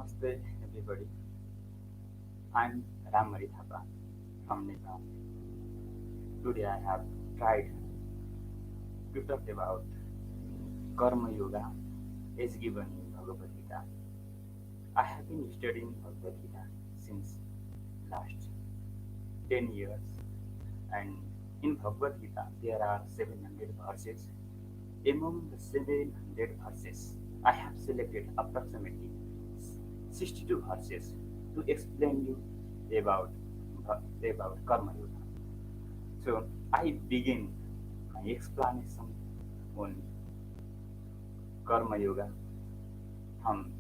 Namaste, everybody. I'm Thapa from Nepal. Today I have tried to talk about Karma Yoga as given in Bhagavad Gita. I have been studying Bhagavad Gita since last 10 years, and in Bhagavad Gita there are 700 verses. Among the 700 verses, I have selected approximately 62 verses to explain you about Karma Yoga. So I begin my explanation on Karma Yoga from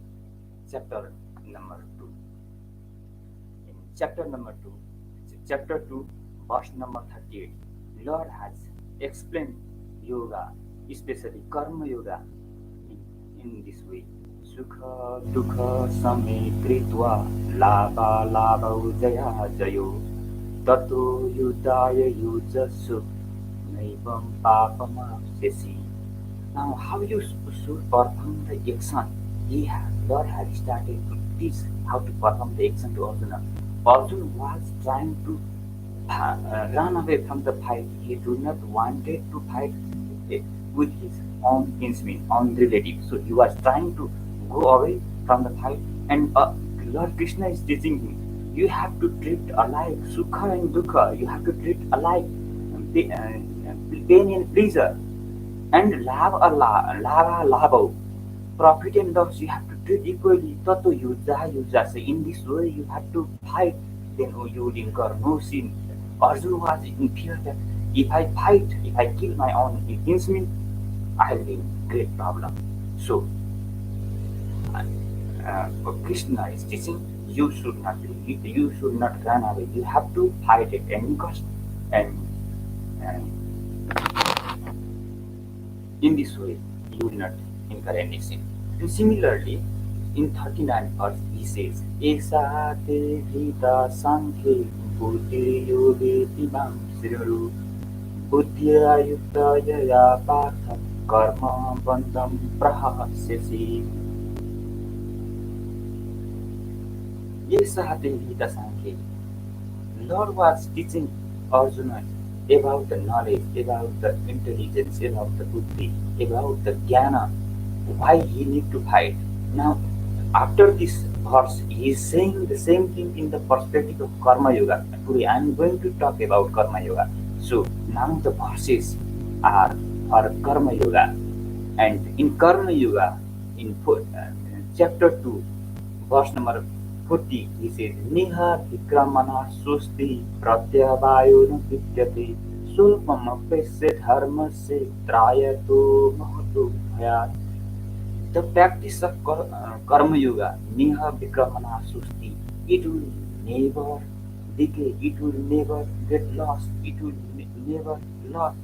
chapter number 2. In chapter 2, verse number 38, Lord has explained yoga, especially Karma Yoga, in this way. Sukha dukha same kritva lava lava jaya jayo tato yudaya yujasu naivam papama sesi. Now, how you should perform the action? Lord has started to teach how to perform the action to Arjuna. Arjuna was trying to run away from the fight. He did not wanted to fight with his own kinsmen, own relatives. So he was trying to go away from the fight, and Lord Krishna is teaching him, you have to treat alike sukha and dukha. You have to treat alike pain and pleasure, and lava, profit and loss. You have to treat equally. Tato yuja. So in this way, you have to fight. Then you will incur no sin. Arjuna was in fear that if I fight, if I kill my own kinsmen, I'll be in great problem. So Krishna is teaching you should not run away. You have to fight at any cost, and in this way you will not incur any sin. And similarly, in 39 verse he says, Esa te hita sankhe buddhi yoge timam sriru buddhya yukta yaya partha karma bandham prahasyasi. Esa te hita sankhe. Lord was teaching Arjuna about the knowledge, about the intelligence, about the buddhi, about the jnana, why he need to fight. Now, after this verse, he is saying the same thing in the perspective of Karma Yoga. Today, I am going to talk about Karma Yoga. So, now the verses are for Karma Yoga. And in Karma Yoga, in chapter 2, verse number 40, he says, Niha vikramana susti pratyavayo na vidyate sulpam apesya dharma se trayato mahato bhayat. The practice of Karma Yoga, Niha vikramana susti, it will never decay, it will never get lost, it will never lost.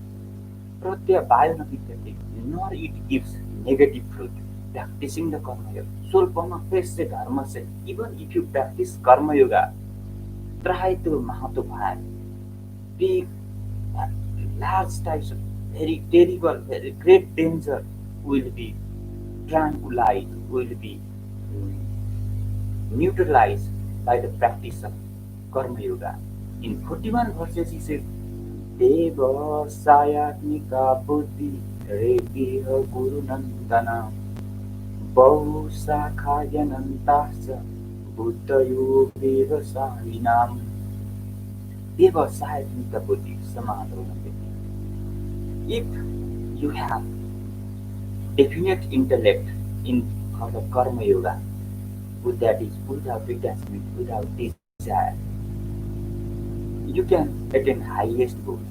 Pratyavayo na vidyate, nor it gives negative fruit. Practicing the Karma Yoga. Sulpama pesya dharma se, even if you practice Karma Yoga, try to mahato bhayat. Big, large types of very terrible, very great danger will be tranquilized, will be neutralized by the practice of Karma Yoga. In 41 verses he says, Deva sayatmika buddhi regiha guru nandana Bahu sakhayanantasya buddhayo vevasarinam devasayatmika buddhi samadhanam. If you have definite intellect in for the Karma Yoga, that is without detachment, without desire, you can attain highest goal.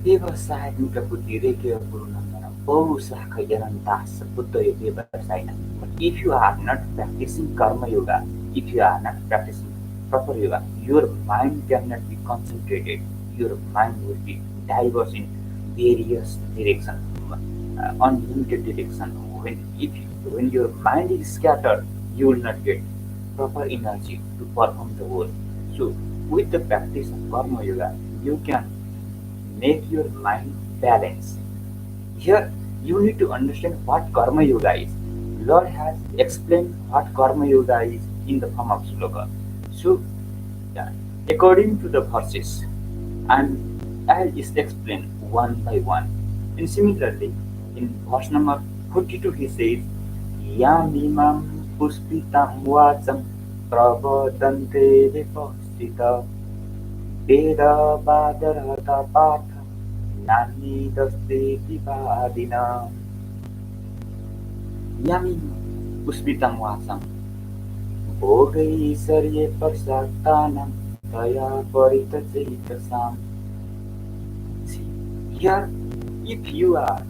Devasayatmika buddhi rekiya guru nandana bahu sakhayanantasya buddhayo vevasarinam. But if you are not practicing Karma Yoga, if you are not practicing proper yoga, your mind cannot be concentrated. Your mind will be diverse in various directions, unlimited direction. When your mind is scattered, you will not get proper energy to perform the work. So, with the practice of Karma Yoga, you can make your mind balanced. Here, you need to understand what Karma Yoga is. Lord has explained what karma yoga is in the form of sloka. So, yeah, according to the verses, and I'll just explain one by one. And similarly, in verse number 42, he says, Yamimam puspitam vacham pravadante vipastita veda vadarata patha nani daste vivadina yamim puspitam vacham भोगैश्वर्ये पश्चात्तानं तया परितचैतसाम्. See, here, if you are,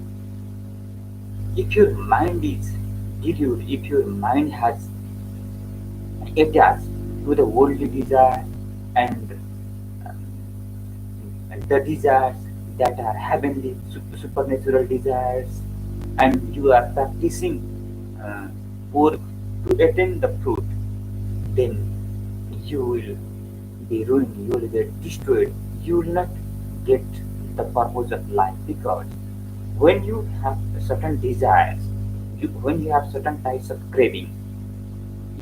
if your mind is deluded, if your mind has attached to the worldly desire and, um, and the desires that are heavenly, supernatural desires, and you are practicing uh, for to attain the fruit, then you will be ruined, you will get destroyed, you will not get the purpose of life because when you have certain desires, when you have certain types of craving,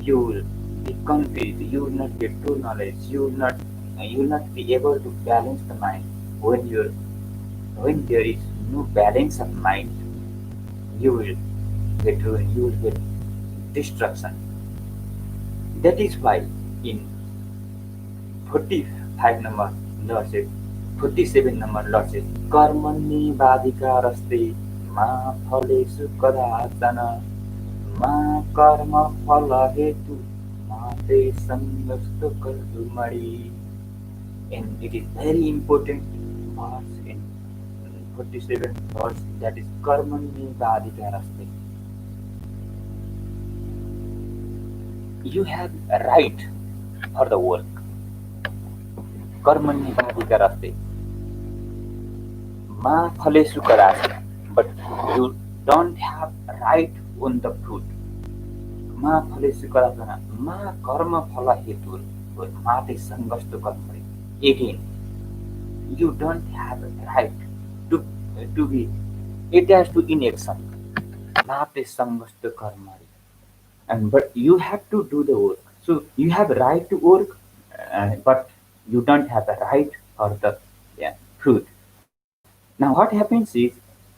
you will be confused, you will not get true knowledge, you will not be able to balance the mind. When there is no balance of mind, you will get ruined, you will get destruction. That is why in 45 number Lord says, 47 number Lord says, कर्मणि बाधिकारस्ते मा फलेषु कदाचन मा कर्म फल हेतु मा ते संगस्तु कर्मणि. And it is very important verse in 47 verse, that is कर्मणि बाधिकारस्ते. You have a right for the work. कर्मण्येवाधिकारस्ते मा फलेषु कदाचन, but you don't have right on the fruit. मा फलेषु कदाचन मा कर्म फल हेतु मा ते संगस्तु कर्मणि. Again, you don't have a right to be attached to inaction. मा ते संगस्तु कर्मणि. And but you have to do the work. So you have a right to work, but you don't have a right for the, yeah, fruit. Now what happens is,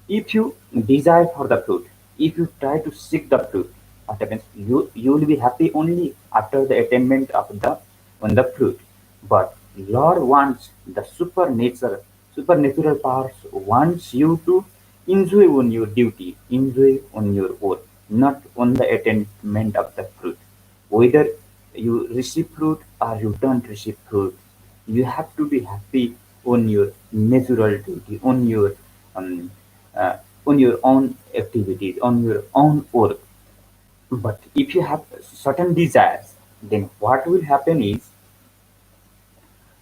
if you desire for the fruit, if you try to seek the fruit, what happens? You will be happy only after the attainment of the on the fruit. But Lord wants the supernatural powers wants you to enjoy on your duty, enjoy on your work, not on the attainment of the fruit. Whether you receive fruit or you don't receive fruit, you have to be happy on your natural duty, um, uh, on your own activities, on your own work. But if you have certain desires, then what will happen is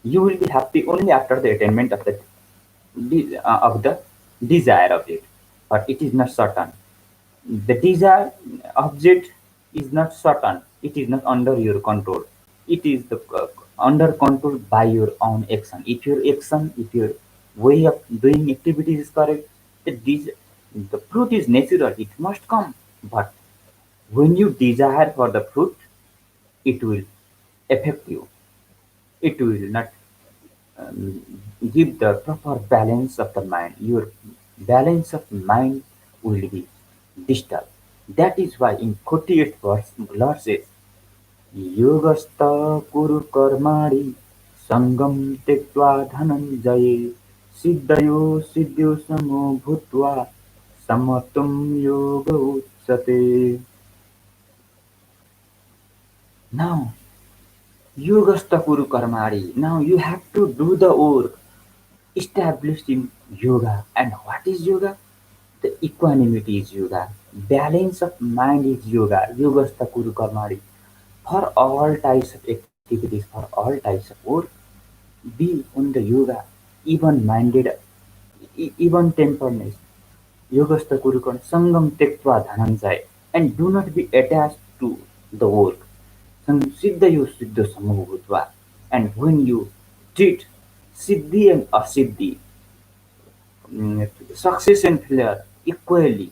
you will be happy only after the attainment of the desire object, but it is not certain. The desire object is not certain. It is not under your control. It is under control by your own action. If your way of doing activities is correct, the fruit is natural. It must come. But when you desire for the fruit, it will affect you. It will not um, give the proper balance of the mind. Your balance of mind will be disturbed. That is why in 48th verse, Lord says, Yogasta kuru karmari sangam tektva dhananjaye siddhayo siddhyo samo bhutva samatum yoga utsate. Now, Yogasta kuru karmari. Now you have to do the work established in yoga. And what is yoga? The equanimity is yoga. Balance of mind is yoga. Yogasta kuru karmari. For all types of activities, for all types of work, be on the yoga, even minded, even temperedness. Yogasta kurukon sangam tektva dhananjaya, and do not be attached to the work. Siddhayo siddha samabhutva, and when you treat siddhi and asiddhi, success and failure equally,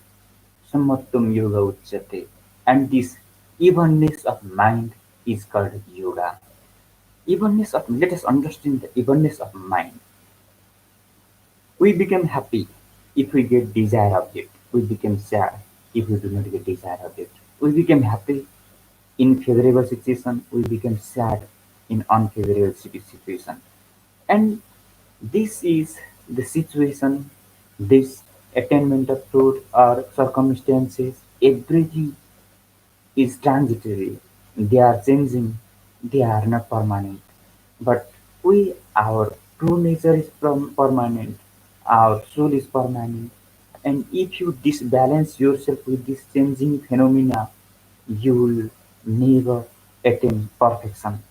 samattam yoga uchyate. And this evenness of mind is called yoga. Evenness of, let us understand the evenness of mind. We become happy if we get desired object. We become sad if we do not get desired object. We become happy in favorable situation. We become sad in unfavorable situation. And this is the situation, this attainment of truth or circumstances, everything is transitory. They are changing, they are not permanent. But we, our true nature is permanent, our soul is permanent. And if you disbalance yourself with this changing phenomena, you will never attain perfection.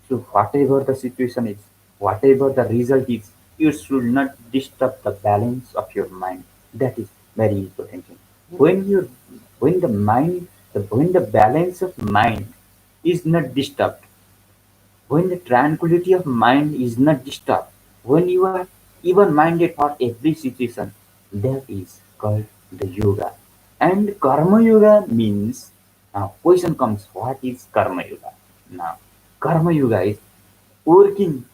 So, whatever the situation is, whatever the result is, you should not disturb the balance of your mind. That is very important thing. When you, when the mind, when the balance of mind is not disturbed, when the tranquility of mind is not disturbed, when you are even minded for every situation, that is called the yoga. And karma yoga means, now question comes, what is karma yoga? Now, karma yoga is working,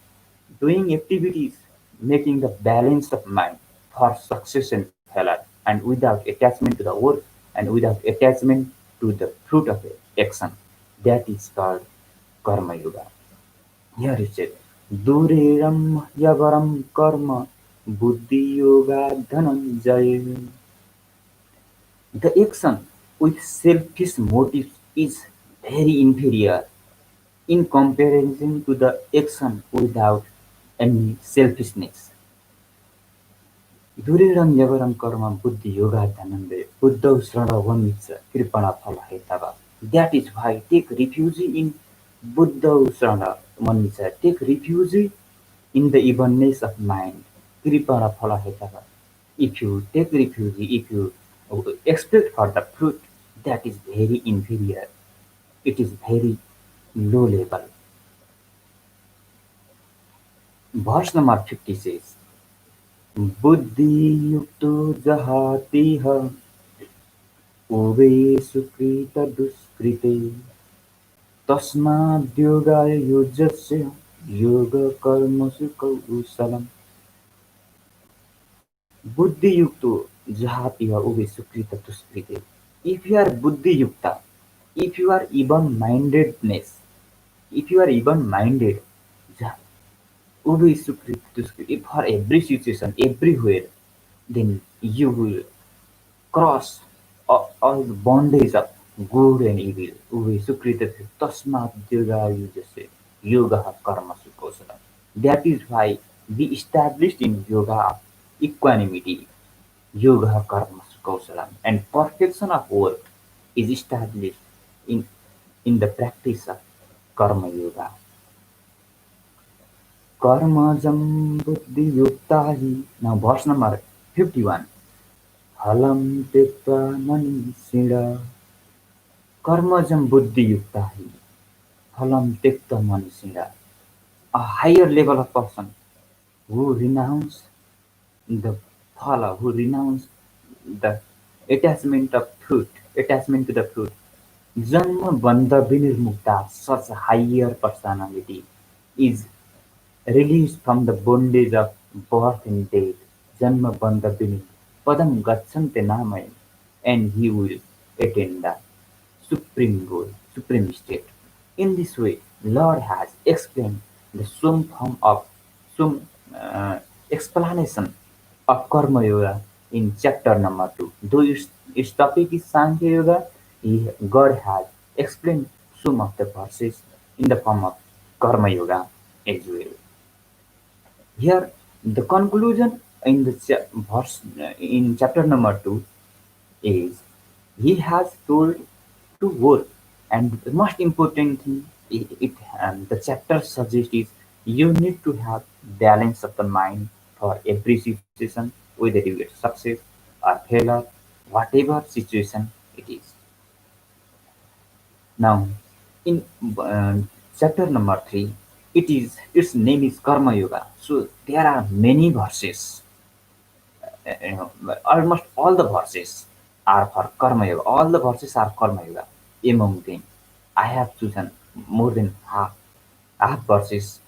doing activities, making the balance of mind for success and failure, and without attachment to the work and without attachment to the fruit of action. That is called karma yoga. Here it says, Dureram Yavaram Karma Buddhi Yoga Dhananjaya. The action with selfish motives is very inferior in comparison to the action without any selfishness. Dureram Yavaram Karma Buddhi Yoga Dhananjaya. Buddha Srana Vanitsa Kripana Phala Hetava. That is why take refuge in Buddha Srana Vanitsa. Take refuge in the evenness of mind. Kripana Phala Hetava. If you take refuge, if you expect for the fruit, that is very inferior. It is very low level. Verse number 50 says, Buddhi yukto jahatiha उवे सुकृतदुष्कृते तस्माद्योगाय युज्यस्य योगकर्मसु कौशलम् बुद्धियुक्तो जहातिह उभे सुकृत दुष्कृते. If you are buddhi yukta, if you are even mindedness, if you are even minded, uve sukrit duskrit, for every situation, everywhere, then you will cross all the bondage of good and evil. Uve sukrita tasmat yoga yujase yoga karma sukosana. That is why we established in yoga of equanimity, yoga karma sukosana, and perfection of work is established in the practice of karma yoga. Karmajam buddhi yukta hi. Now verse number 51. Halam tekta mani sida. Karmajam buddhi yukta hi. Halam tekta mani sida. A higher level of person who renounce the phala, who renounce the attachment to the fruit. Janma bandha vinirmukta, such a higher personality is released from the bondage of birth and death. Janma bandha vinir. Padam gacchante namaya, and he will attain the supreme goal, supreme state. In this way, Lord has explained the sum form of sum explanation of Karma Yoga in chapter number 2. Though its topic is Sankhya Yoga, God has explained some of the verses in the form of Karma Yoga as well. Here, the conclusion in the verse in chapter number 2 is he has told to work, and the most important thing the chapter suggests is you need to have balance of the mind for every situation, whether you get success or failure, whatever situation it is. Now, in chapter number 3, its name is Karma Yoga. So there are many verses. Almost all the verses are for Karma Yoga. All the verses are Karma Yoga. Among them, I have chosen more than half verses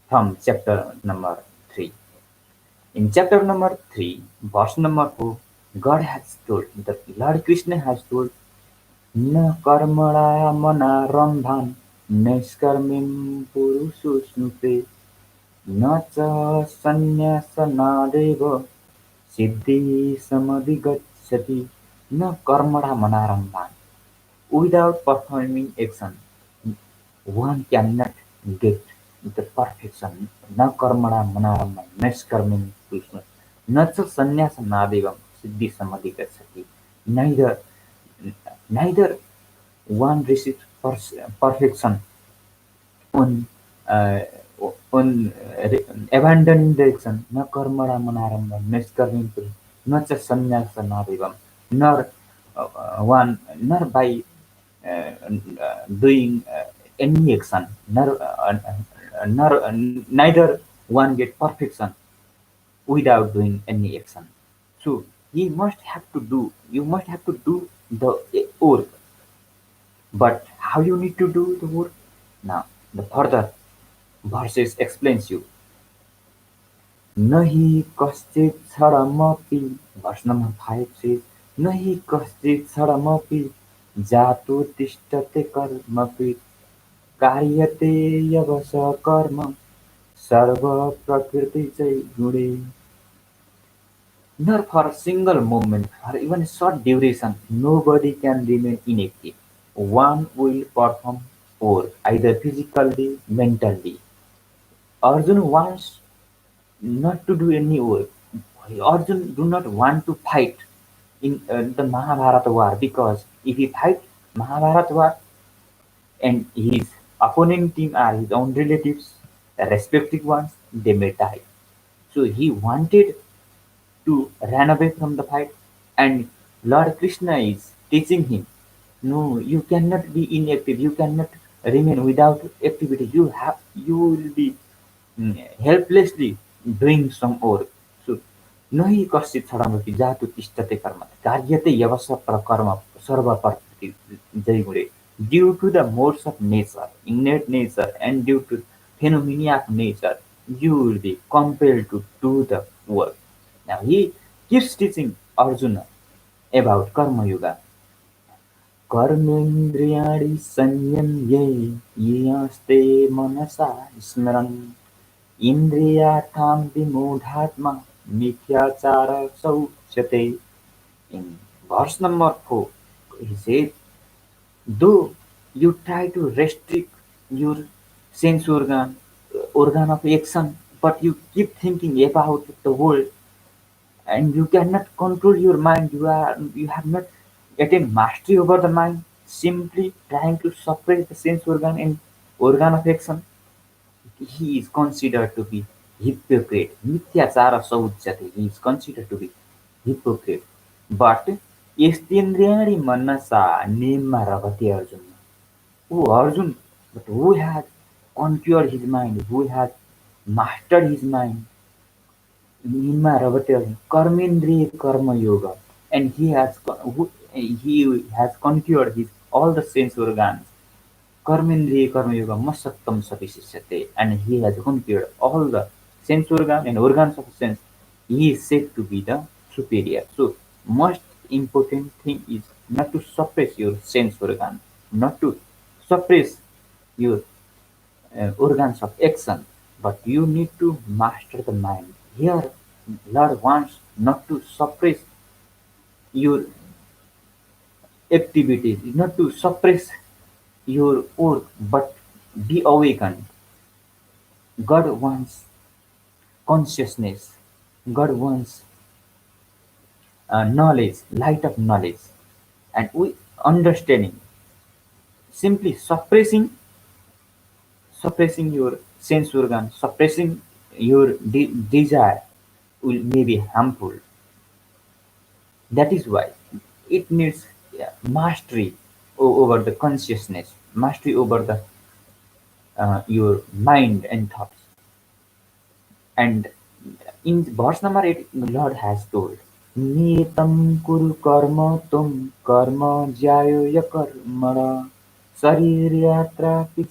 from chapter number 3. In chapter number 3, verse number 4, God has told, the Lord Krishna has told, न कर्मणा मनारम्भान् नैष्कर्म्यं पुरुषोऽश्नुते न च सन्न्यासनादेव सिद्धिः समधिगच्छति न कर्मणा मनारम्भान्. Without performing action, one cannot get the perfection. न कर्मणा मनारम्भान् नैष्कर्म्यं पुरुषोऽश्नुते न च सन्न्यासनादेव सिद्धिः समधिगच्छति. Neither neither one receives perfection on uh, on abandoning the action, न कर्मणा मनारम्भं निष्कर्म्यं न च संन्यासनादेवं, nor one nor by doing any action, neither one get perfection without doing any action. So you must have to do the work. But how you need to do the work? Now, the further verses explains you. Nahi kaschit saramapi, verse number 5 says, Nahi kaschit saramapi, jatu tishtate karmapi, karyate yavasa karma, sarva prakriti jai gune. Nor for a single moment, or even a short duration, nobody can remain inactive. One will perform work, either physically, mentally. Arjun wants not to do any work. Arjun do not want to fight in the Mahabharata war, because if he fight Mahabharata war and his opponent team are his own relatives, respective ones, they may die. So he wanted to run away from the fight, and Lord Krishna is teaching him, no, you cannot be inactive, you cannot remain without activity, you will be helplessly doing some work. So नहि कश्चित् क्षणमपि जातु तिष्ठते कर्म कार्यते यवश प्रकर्म सर्वप्रति जैगुणे. Due to the modes of nature, innate nature, and due to phenomena of nature, you will be compelled to do the work. Now he keeps teaching Arjuna about Karma Yoga. कर्मेन्द्रियाणि संयम्य येयास्ते मनसा स्मरन् Indriyartham vimudhatma mithyachara sauchate. In verse number 4, he says, though you try to restrict your sense organ of action, but you keep thinking about the world and you cannot control your mind, you have not attained mastery over the mind, simply trying to suppress the sense organ and organ of action, he is considered to be hypocrite. Mithyachara sauchyate. He is considered to be hypocrite. But Yastindriyani manasa nimma ravati Arjuna. Oh Arjun, but who has conquered his mind, who has mastered his mind? Nimma ravati Arjuna. Karmendriya karma yoga. And he has conquered his all the sense organs. Karmendriya Karma Yoga Masattam Satishyate, and he has conquered all the sense organ and organs of sense. He is said to be the superior. So, most important thing is not to suppress your sense organ, not to suppress your organs of action, but you need to master the mind. Here, Lord wants not to suppress your activities, not to suppress your work, but be awakened. God wants consciousness. God wants knowledge, light of knowledge, and we understanding. Simply suppressing your sense organ, suppressing your desire will may be harmful. That is why it needs mastery over the consciousness, mastery over the your mind and thoughts. And in verse number 8, the Lord has told. नियतं कुरु कर्म त्वं कर्म ज्यायो कर्मण शरीरयात्रापि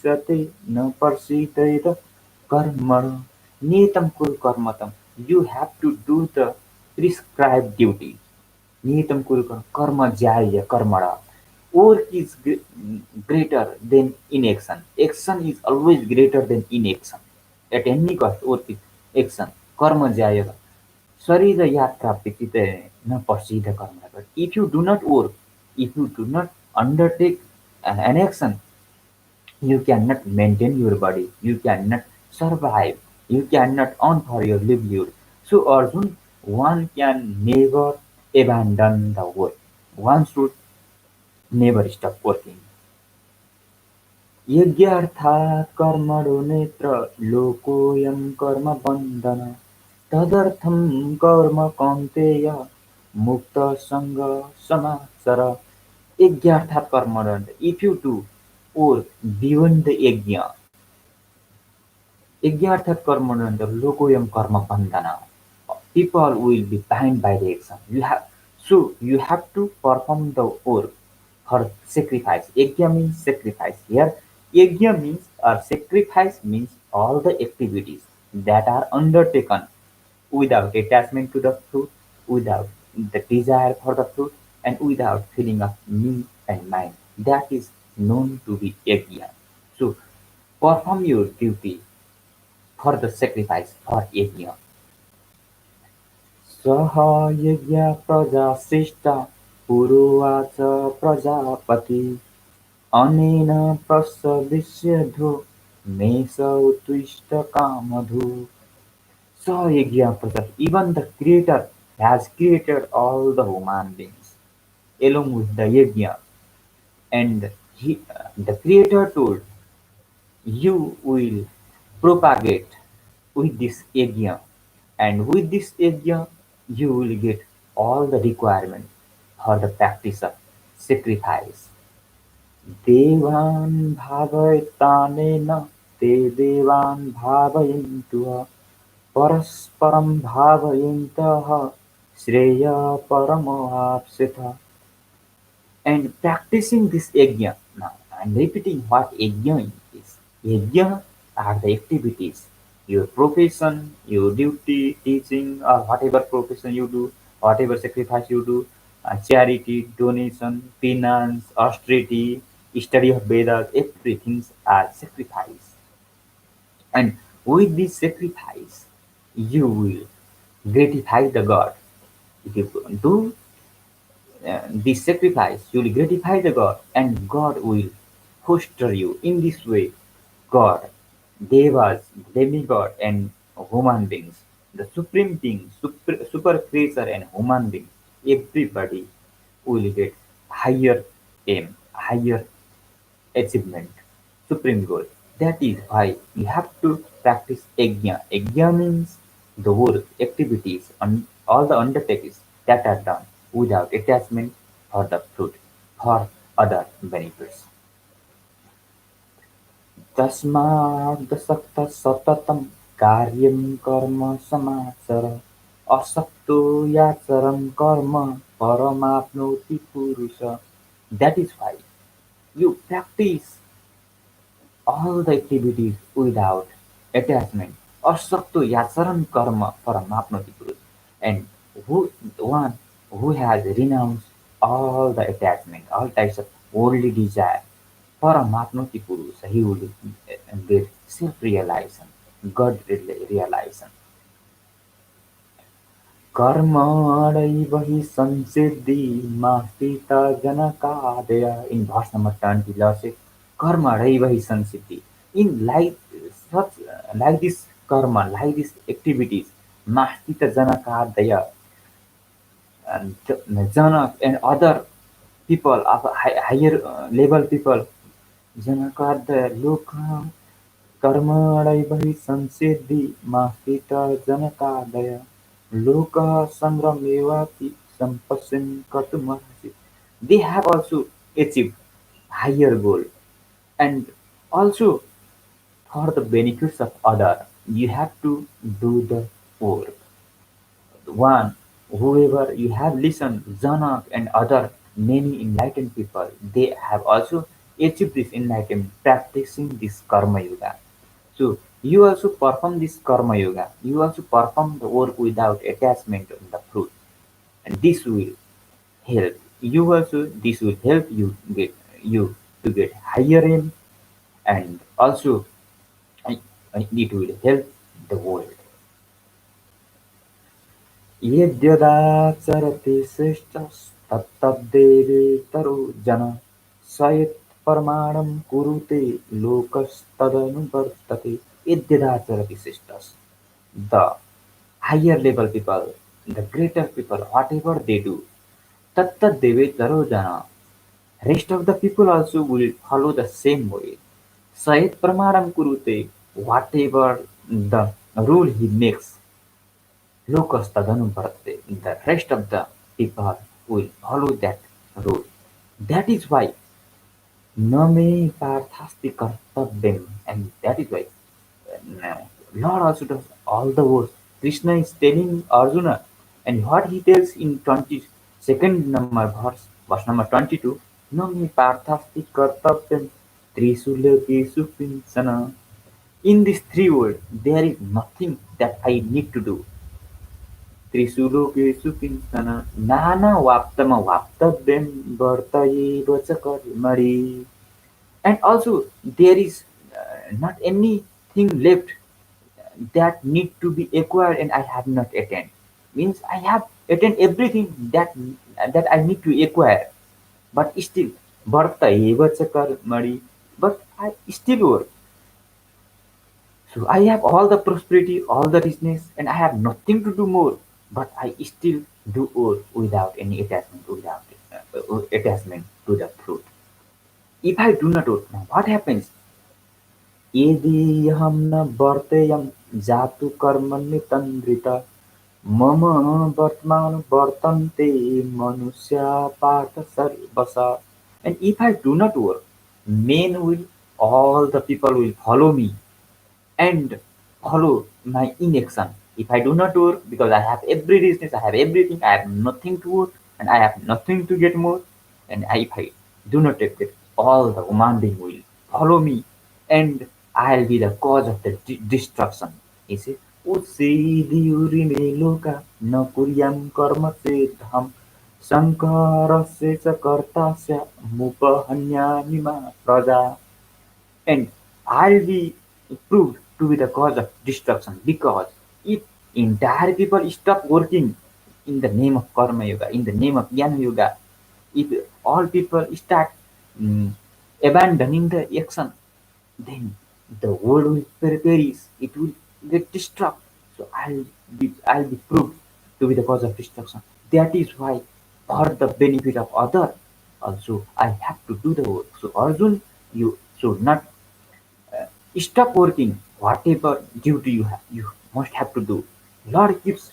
न प्रसीदेत कर्मण नियतं कुरु कर्म तं you have to do the prescribed duty नियतं कुरु कर्म ज्याय कर्मण work is greater than inaction action is always greater than inaction at any cost work is action कर्म ज्याय शरीर यात्रा व्यतीत न प्रसिद्ध कर्म but if you do not work if you do not undertake an action you cannot maintain your body you cannot survive you cannot earn for your livelihood so Arjun one can never abandon the work one should never stop working यज्ञार्थात् कर्मणो नेत्र लोकोऽयं कर्म बन्धन तदर्थं कर्म कौन्तेय मुक्तसंग समाचर यज्ञार्थात् कर्मणो if you do or beyond the यज्ञार्थात् कर्मणो लोकोऽयं कर्म बन्धन people will be bound by the action. You have to perform the work for sacrifice. Yajna means sacrifice. Here, yajna means or sacrifice means all the activities that are undertaken without attachment to the fruit, without the desire for the fruit, and without feeling of me and mine. That is known to be yajna. So perform your duty for the sacrifice for yajna. सः यज्ञः प्रजाश्रेष्ठा पुरोवाच प्रजापति अनेन प्रसविष्यधो मे स उत्तिष्ठ कामधु स यज्ञ प्रजा even the creator has created all the human beings along with the yajna and the creator told you will propagate with this yajna and with this yajna you will get all the requirement for the practice of sacrifice. देवान् भावयतानेन ते देवान् भावयन्तु परस्परं भावयन्तः श्रेयः परमवाप्स्यथ and practicing this yajna. Now, I'm repeating what yajna is. Yajna are the activities, your profession, your duty, teaching, or whatever profession you do, whatever sacrifice you do, charity, donation, penance, austerity, study of Vedas, everything are sacrifice. And with this sacrifice, you will gratify the God. If you do this sacrifice, you will gratify the God, and God will foster you. In this way, God, devas, demigod, and human beings, the supreme being, super creature, and human being, everybody will get higher aim, higher achievement, supreme goal. That is why you have to practice yajna. Yajna means the work, activities, and all the undertakings that are done without attachment for the fruit, for other benefits. तस्मादसक्तः सततं कार्यं कर्म समाचर असक्तो याचरन् कर्म परमाप्नोति पुरुष That is why you practice all the activities without attachment. Asakto yacharan karma paramapnoti purus. And one who has renounced all the attachment, all types of worldly desire, paramapnoti purus, he will get self-realization, God realization. कर्मणैव हि संसिद्धिमास्थितजनकादय in verse number 20 Lord says कर्मणैव हि संसिद्धि in such like this karma like these activities masthita janakadaya and janak and other people of higher level people janakadaya loka कर्मणैव हि संसिद्धिमास्थितजनकादय लोकः संग्रमेवापि सम्पश्यन् कर्तुमर्हसि. They have also achieved higher goal and also for the benefits of other you have to do the work. One Whoever you have listened, Janak and other many enlightened people, they have also achieved this enlightenment practicing this karma yoga. So you also perform this karma yoga. You also perform the work without attachment on the fruit, and this will help you also. This will help get you to get higher aim, and also uh, it will help the world. यद्यदाचरति श्रेष्ठस्तत्तद्देवेतरो जनः स यत्प्रमाणं कुरुते लोकस्तदनुवर्तते. यद्यदाचरति श्रेष्ठः, the higher level people, the greater people, whatever they do, tattaddevetaro jana, rest of the people also will follow the same way. Sayat pramadam kurute, whatever the rule he makes, Lokastadanubrate, the rest of the people will follow that rule. That is why Name Parthasti Kartavyam, and that is why uh, Lord also does all the works. Krishna is telling Arjuna, and what he tells in 22nd number verse number 22, Name Parthasti Kartavyam Trisulakeshu Pinsana. In these three words, there is nothing that I need to do. त्रिशूलोकेषु किञ्चन नानावाप्तमवाप्तव्यं वर्तयेव च कर्मणि. And also there is not anything left that need to be acquired and I have not attained. Means I have attained everything that I need to acquire, but still vartayeva cha karmani, but I still work. So I have all the prosperity, all the richness, and I have nothing to do more. But I still do all without any attachment, without attachment to the fruit. If I do not work, now what happens? यदि न वर्तेयं जातु कर्मण्यतन्द्रिता मम वर्तमान वर्तन्ते मनुष्या Partha सर्वसा. And if I do not work, men will, all the people will follow me and follow my inaction. If I do not work, because I have every business, I have everything, I have nothing to work, and I have nothing to get more, and if I do not take it, all the human being will follow me, and I'll be the cause of the destruction. He says, उस्सीदियुरिमे लोका न कुर्यां कर्म चेदहं संकारस्य च कर्तास्य मुपहन्यामि मा प्रजा. And I'll be proved to be the cause of destruction, because if entire people stop working in the name of karma yoga, in the name of jnana yoga, if all people start mm, abandoning the action, then the world will perish, it will get destroyed. So I'll be proved to be the cause of destruction. That is why, for the benefit of other, also I have to do the work. So Arjun, you should not stop working. Whatever duty you have, you must have to do. Lord keeps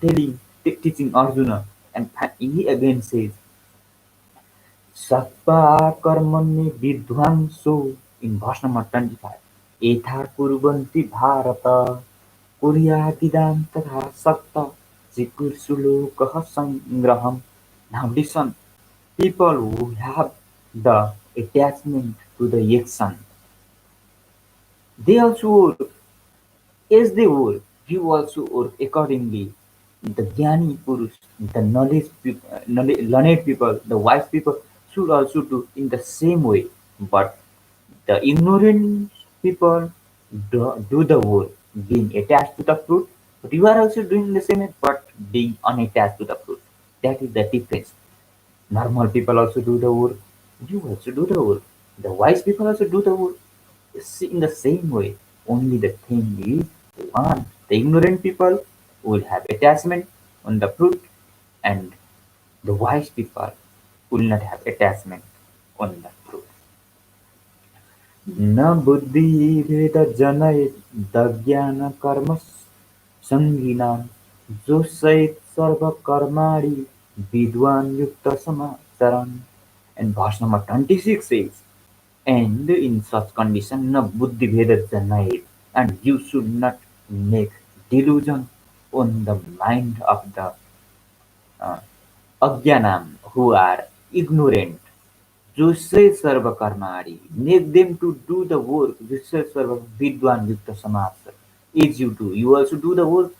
teaching Arjuna, and he again says, "Sattva karmani vidwanso," in verse number 25. Etha kurvanti bharata kuryatidam tatha satta jikursulokaha sangraham. Now listen, people who have the attachment to the action, they also work. As they work, you also work accordingly. The Jnani Purush, the learned people, the wise people should also do in the same way. But the ignorant people do the work, being attached to the fruit. But you are also doing the same way, but being unattached to the fruit. That is the difference. Normal people also do the work. You also do the work. The wise people also do the work. In the same way. Only the thing is, one, the ignorant people will have attachment on the fruit, and the wise people will not have attachment on the fruit. न बुद्धिभेदजनयेत् दज्ञानकर्मसङ्गिनां जोषयेत् सर्वकर्माणि विद्वान् युक्तसमाचरन्. And verse number 26 says, and in such condition, na buddhi bheda janayet, and you should not make delusion on the mind of the uh, Agyanam, who are ignorant. Jusse sarva karmari. Make them to do the work. Jusse sarva vidwan yukta samas. As you do, you also do the work.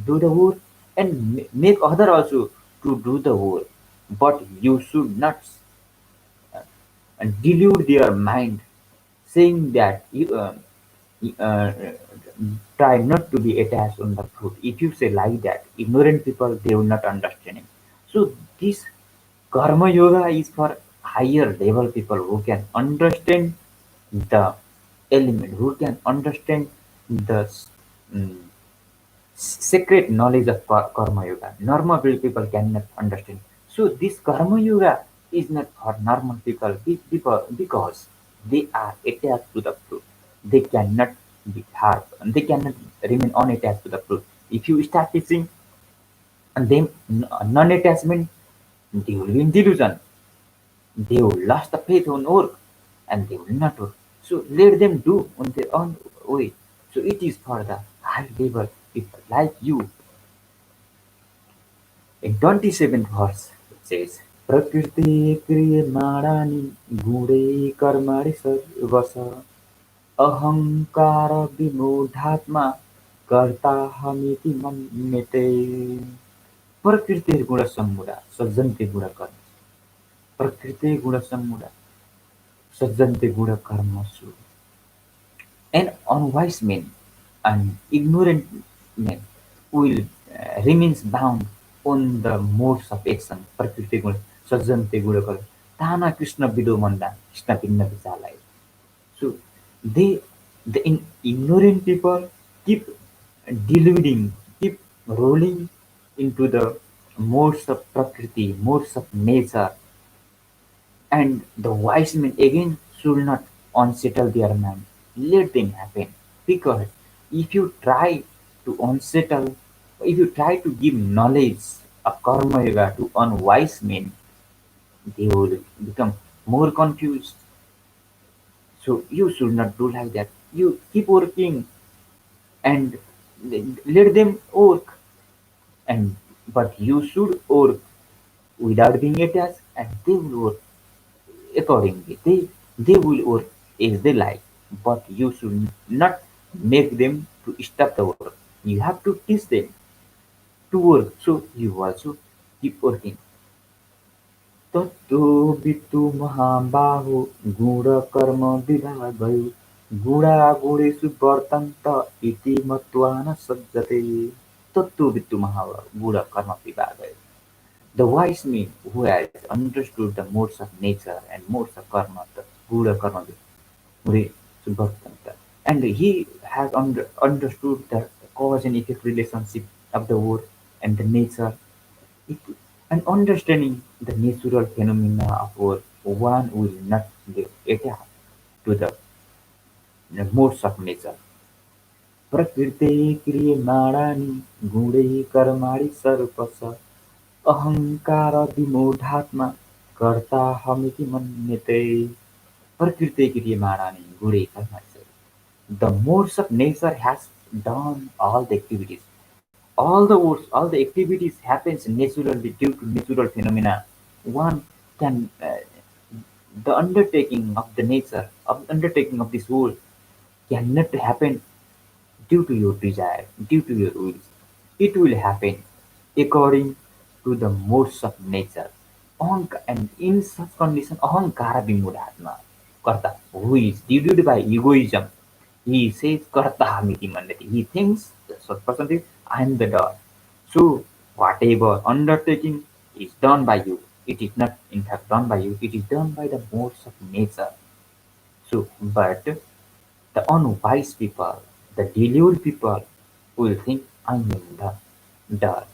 Do the work and make other also to do the work. But you should not delude their mind, saying that uh, try not to be attached on the fruit. If you say like that, ignorant people they will not understand it. So this karma yoga is for higher level people who can understand the element, who can understand the mm, sacred knowledge of karma yoga. Normal people cannot understand. So this karma yoga is not for normal people because they are attached to the fruit. They cannot be hard. They cannot remain unattached to the fruit. If you start teaching and them non-attachment, they will be in delusion. They will lose the faith on work and they will not work. So let them do on their own way. So it is for the high level people like you. In 27th verse it says, Prakriti kriyamani gure karmari sarvasa ahankara vimodhatma karta hamiti mannete. Prakriti guna sammuda sajjante guna karma. Prakriti guna sammuda sajjante guna karmasu. An unwise man and ignorant man will remains bound on the modes of action. Prakriti guna, sajjante guna kar. Tana Krishna vido manda, Krishna pinna vichalaya. So they, the ignorant people keep deluding, keep rolling into the modes of Prakriti, modes of nature, and the wise men again should not unsettle their mind. Let them happen. Because if you try to unsettle, if you try to give knowledge of karma yoga to unwise men, they will become more confused. So you should not do like that. You keep working and let them work. And but you should work without being attached, and they will work accordingly. They will work as they like, but you should not make them to stop the work. You have to teach them to work, so you also keep working. तत्तो वित्तु महाबाहो गुणकर्म विभागयो गुणागुणेषु वर्तन्त इति मत्वा न सज्जते तत्तो वित्तु महाबाहो गुणकर्म विभागयो. The wise man who has understood the modes of nature and modes of karma, the Buddha karma, Buddha Subhaktanta, and he has understood the cause and effect relationship of the world and the nature, it, and understanding the natural phenomena of world, one will not be attached to the modes of nature. प्रकृते क्रियमाणानि गुणैः कर्माणि सर्वश अहंकार विमूढ़ात्मा कर्ताहमिति मन्यते. Prakriti kriyamani gure karmani. The modes of nature has done all the activities. All the words, all the activities happens naturally due to natural phenomena. One can the undertaking of the nature, of undertaking of this world cannot happen due to your desire, due to your wills. It will happen according to the modes of nature. And in such condition, ahankara vimudhatma, karta, who is deluded by egoism, he says karta hamiti mannati. He thinks the such person thinks I am the God. So whatever undertaking is done by you, it is not in fact done by you, it is done by the modes of nature. So but the unwise people, the deluded people will think I am the God.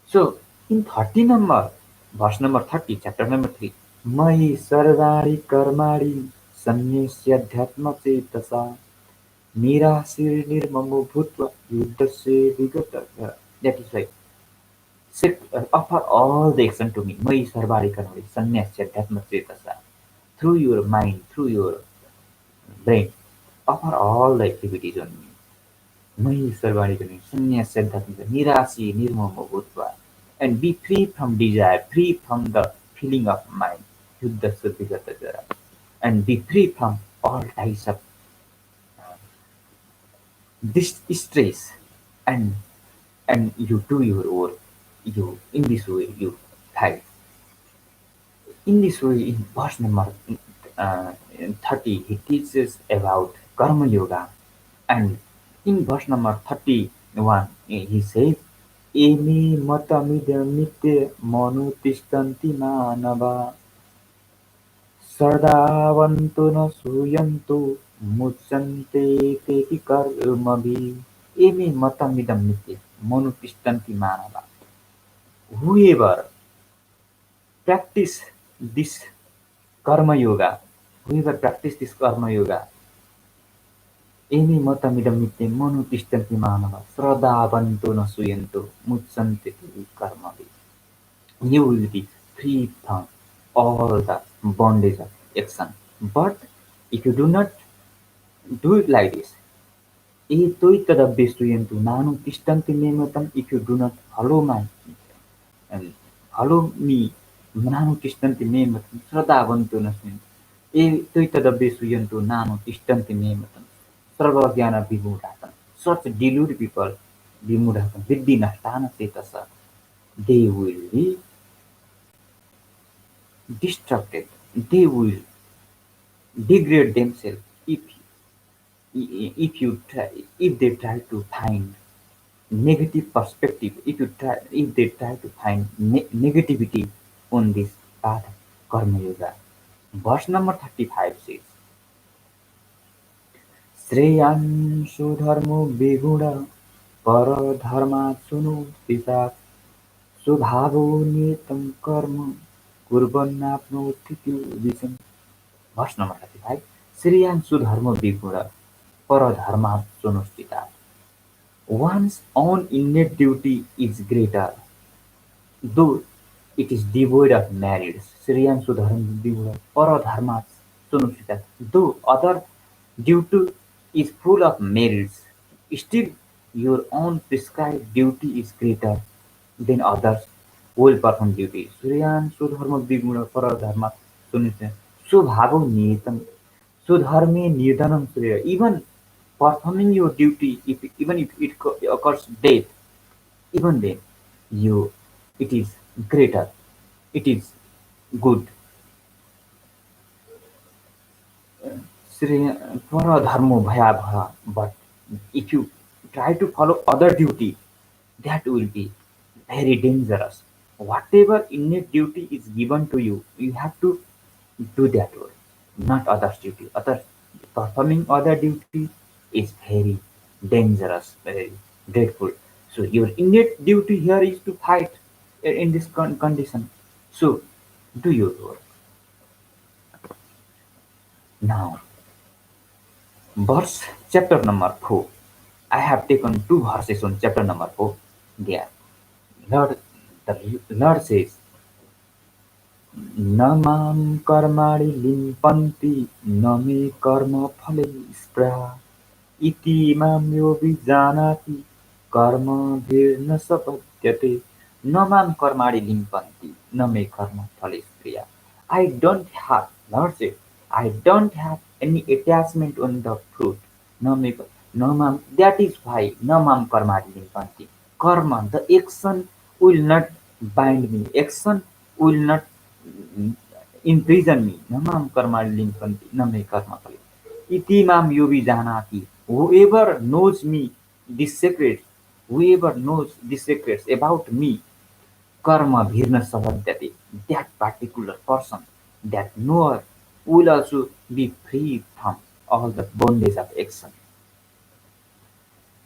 So in 30 number, verse number 30, chapter number 3, मयि सर्वाणि कर्माणि सन्न्यस्याध्यात्मचेतसा निराशीर्निर्ममो भूत्वा युद्धस्य विगतः. That is like, offer all the action to me. मयि सर्वाणि कर्माणि सन्न्यस्याध्यात्मचेतसा. Through your mind, through your brain, offer all the activities on me. महेश्वरवाणी पनि सन्यास सिद्धान्त निराशी निर्मम भूत्वा and be free from desire, free from the feeling of mind, Yuddha Suddhigata Jara, and be free from all types of this stress, and you do your work. You in this way you fight. In this way, in verse number 30, he teaches about karma yoga, and in verse number 31, he says, "Emi matamidamite manu tishtanti manava sardavantu na suyantu muchante teti karmavi." Emi matamidamite manu tishtanti manava. Whoever practice this karma yoga, whoever practice this karma yoga, emi matamidamite manu tishtanti manava sradavantu na suyantu muchante teti karmavi. You will be free from all the bondage of action. But if you do not do it like this, etoitadabhyestuyantu nanu tishtanti mematam, if you do not follow my and follow me, nanu tishtanti mematam, sradavantu nasmin, etoitadabhyestuyantu nanu tishtanti mematam, sarvajnana vimudhatam. Such deluded people, vimudhatam, viddhi nashtana cetasa, they will be distracted. They will degrade themselves if they try to find negative perspective. If they try to find negativity on this path of karma yoga. Verse number 35 says, "Shreyansu dharmo viguna paradharma sunu pisat स्वभावो नियतं कर्म कुर्वन्नाप्नोति विजयम्." Verse number 35. Shriyansu dharma vigura paradharma sunustita. One's own innate duty is greater, though it is devoid of merits. Shriyansu dharma vigura paradharma sunustita. Though other duty is full of merits, still your own prescribed duty is greater than others who will perform duty. Suryansu dharma viguna paradharma sunita. Subhavo niyatam. Sudharme nidanam surya. Even performing your duty, even if it occurs death, even then you it is greater. It is good. Paradharmo bhayabha. But if you try to follow other duty, that will be very dangerous. Whatever innate duty is given to you, you have to do that work, not others' duty. Performing other duty is very dangerous, very dreadful. So your innate duty here is to fight in this condition. So do your work. Now, verse chapter number 4. I have taken two verses on chapter number 4. There, Lord, the Lord says, "न मां कर्माणि लिम्पन्ति न मे कर्मफले स्पृहा इति मां योऽभिजानाति कर्मभिर्न स बध्यते." न मां कर्माणि लिम्पन्ति न मे कर्मफले स्पृहा. I don't have, Lord said, I don't have any attachment on the fruit. न मे न mam, that is why न मां कर्माणि लिम्पन्ति. Karma, the action will not bind me. Action will not imprison me. Namam karma limpanti, name karma pali. Iti mam yobi janati. Whoever knows me, this secret, whoever knows these secrets about me, karma bhirna savadhyati. That particular person, that knower, will also be free from all the bondage of action.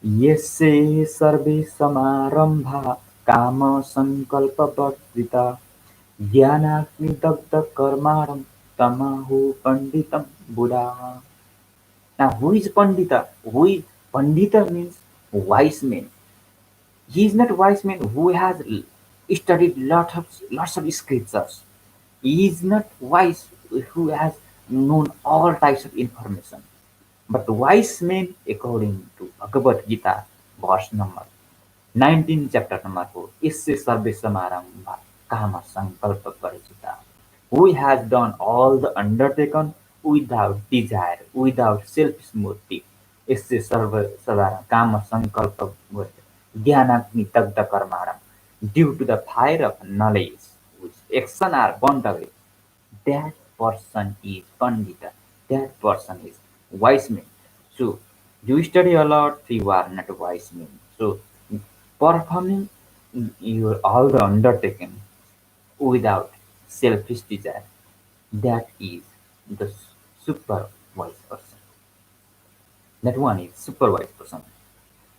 यस्य सर्वे समारंभा काम संकल्प वर्जिता ज्ञानाग्निदग्ध कर्माणं तमाहु पंडितम Buddha. Now, who is Pandita? Pandita means wise man. He is not wise man who has studied lots of scriptures. He is not wise who has known all types of information. But wise men, according to Bhagavad Gita, verse number 19, chapter number 4, Isse sarve samarambha kama sankalpa parajita. Who has done all the undertaken without desire, without selfish motive. Isse sarva sadara kama sankalpa jnanagni tagda karmaram. Due to the fire of knowledge, which action are burnt away, that person is Pandita, that person is wise man. So you study a lot, you are not a wise man. So performing your all the undertaking without selfish desire, that is the super wise person. That one is super wise person.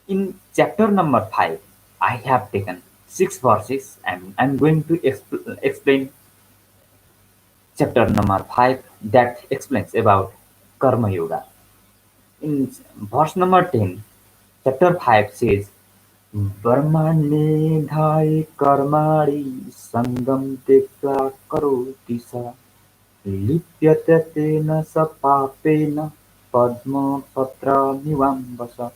In chapter number 5, I have taken 6 verses and I'm going to explain chapter number 5 that explains about Karma Yoga. In verse number 10, chapter 5 says, Brahmane dhai karmari sangam tekla karoti sa lipyate tena sa papena padma patra nivambasa.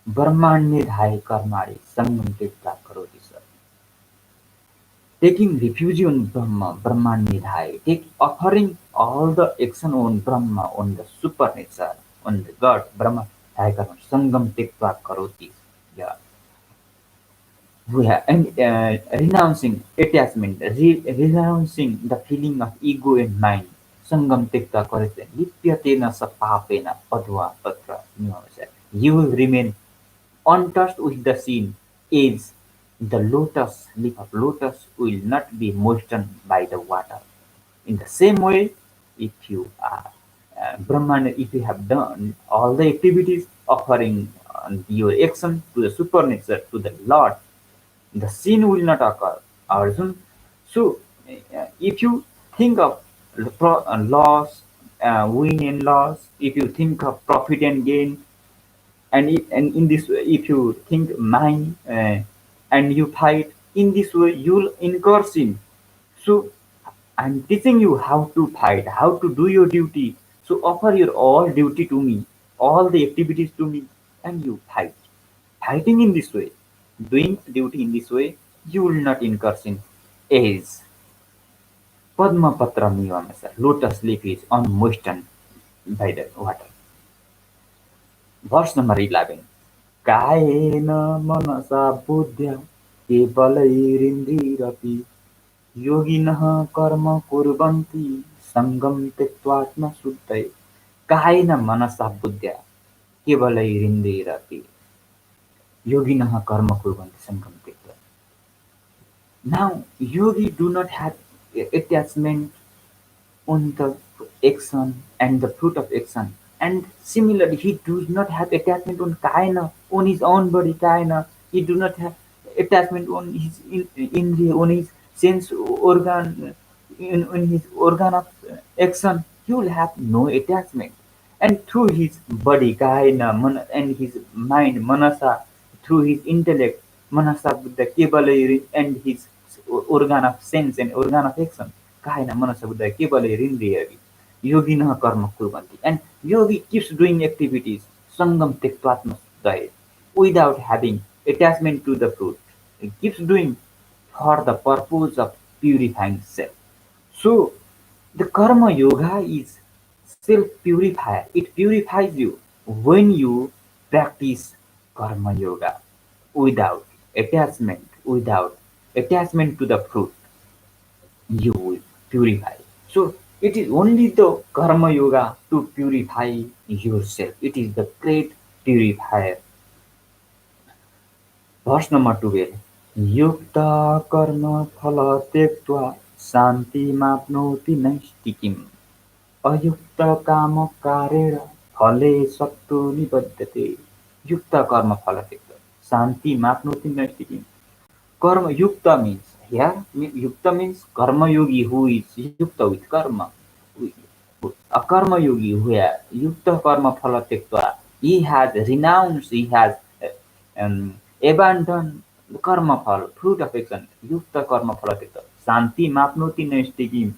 Brahmane dhai karmari sangam tekla karoti sa. Taking refuge on Brahma, Brahman Nidhai, offering all the action on Brahma, on the supernature, on the God, Brahma, Dhaikarma, Sangam Tekva Karoti. Yeah. We have, and renouncing attachment, renouncing the feeling of ego and mind. Sangam Tekva Karoti. Lipyatena Sapapena Padva Patra. You will remain untouched with the sin is the lotus leaf of lotus will not be moistened by the water. In the same way, if you are Brahman, if you have done all the activities offering your action to the supernatural, to the Lord, the sin will not occur. Arjun. So, if you think of loss, win and loss, if you think of profit and gain, and in this way if you think mine and you fight in this way you'll incur sin. So I'm teaching you how to fight, how to do your duty. So offer your all duty to me, all the activities to me, and you fight. Fighting in this way, doing duty in this way, you will not incur sin. As Padma Patra Niyamasa, lotus leaf is unmoistened by the water. Verse number 11. कायेन मनसा बुद्ध्या केवलैरिन्द्रियरपि योगिनः कर्म कुर्वन्ति सङ्गं त्यक्त्वात्मशुद्धये. कायेन मनसा बुद्ध्या केवलैरिन्द्रियरपि योगिनः कर्म कुर्वन्ति सङ्गं त्यक्त्वा. Now, yogi do not have attachment on the action and the fruit of action. And similarly, he does not have attachment on kaina, on his own body kaina. He do not have attachment on his on his sense organ, in his organ of action. He will have no attachment. And through his body kaina and his mind manasa, through his intellect manasa buddha kevala and his organ of sense and organ of action kahina manasa buddha kevale rindriyavi yoginah karma kurvanti. And yogi keeps doing activities sangam tektvatma suddhaya without having attachment to the fruit. He keeps doing for the purpose of purifying self. So the karma yoga is self purifier. It purifies you when you practice karma yoga without attachment to the fruit. You will purify. So it is only the karma yoga to purify yourself. It is the great purifier. Verse number 12. Yukta karma phala tektva santi mapnoti naistikim. Ayukta kama karera phale sakto nibadyate. Yukta karma phala tektva santi mapnoti naistikim. Karma yukta means here yukta means karma yogi who is yukta with karma. A karma yogi where yukta karma phala tektva, he has renounced, he has abandoned karma phala, fruit of action. Yukta karma phala tektva santi mapnoti naistigim.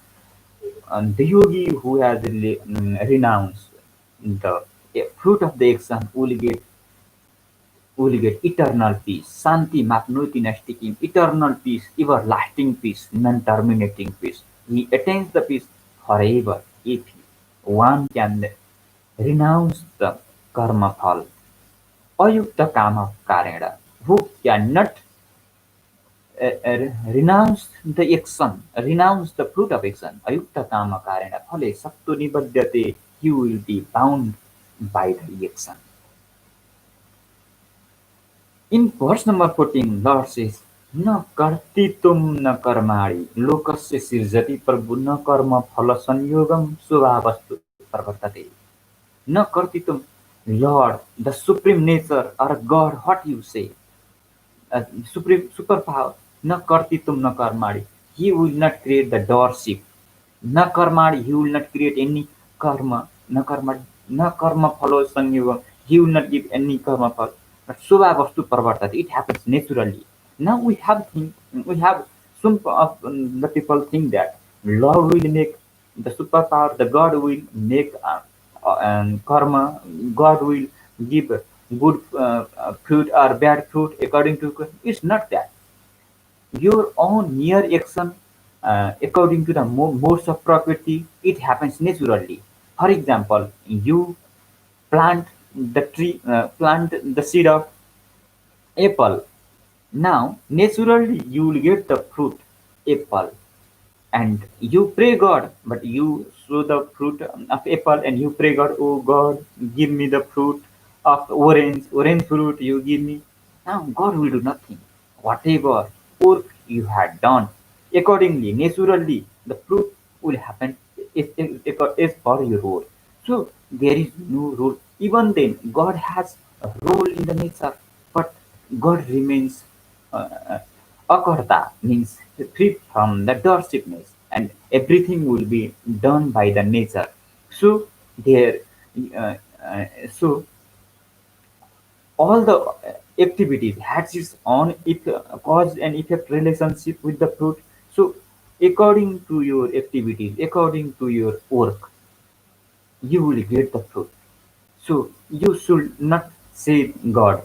The yogi who has renounced the a fruit of the action will get eternal peace. Santi Mapnutinashtikim, eternal peace, everlasting peace, non-terminating peace. He attains the peace forever if one can renounce the karma phal. Ayukta kama karena, who cannot renounce the action, renounce the fruit of action. Ayukta kama karena, phale saktu nibadyate, he will be bound by the action. In verse number 14, Lord says, न कर्ति तुम न कर्माणि लोकस्य सृजति प्रभु न कर्म फल संयोगम स्वभावस्तु प्रवर्तते. न कर्ति तुम, Lord, the supreme nature or God, what you say, supreme superpower, न कर्ति तुम न कर्माणि, he will not create the doorship. न कर्माणि, he will not create any karma. न कर्म, न कर्म फलो संयोग, he will not give any karma phal. But Subhavastu Parvartat, it happens naturally. Now we have some of the people think that Lord will make the superpower, the God will make karma, God will give good fruit or bad fruit according to. It's not that. Your own mere action, according to the modes of property, it happens naturally. For example, you plant plant the seed of apple. Now, naturally, you will get the fruit, apple, and you pray God, but you sow the fruit of apple and you pray God, oh God, give me the fruit of orange fruit you give me. Now, God will do nothing. Whatever work you had done, accordingly, naturally, the fruit will happen as per your role. So, there is no rule. Even then, God has a role in the nature, but God remains uh, Akorta, means free from the doorshipness, and everything will be done by the nature. So there, uh, so all the activities has its own cause and effect relationship with the fruit. So according to your activities, according to your work, you will get the fruit. So you should not say God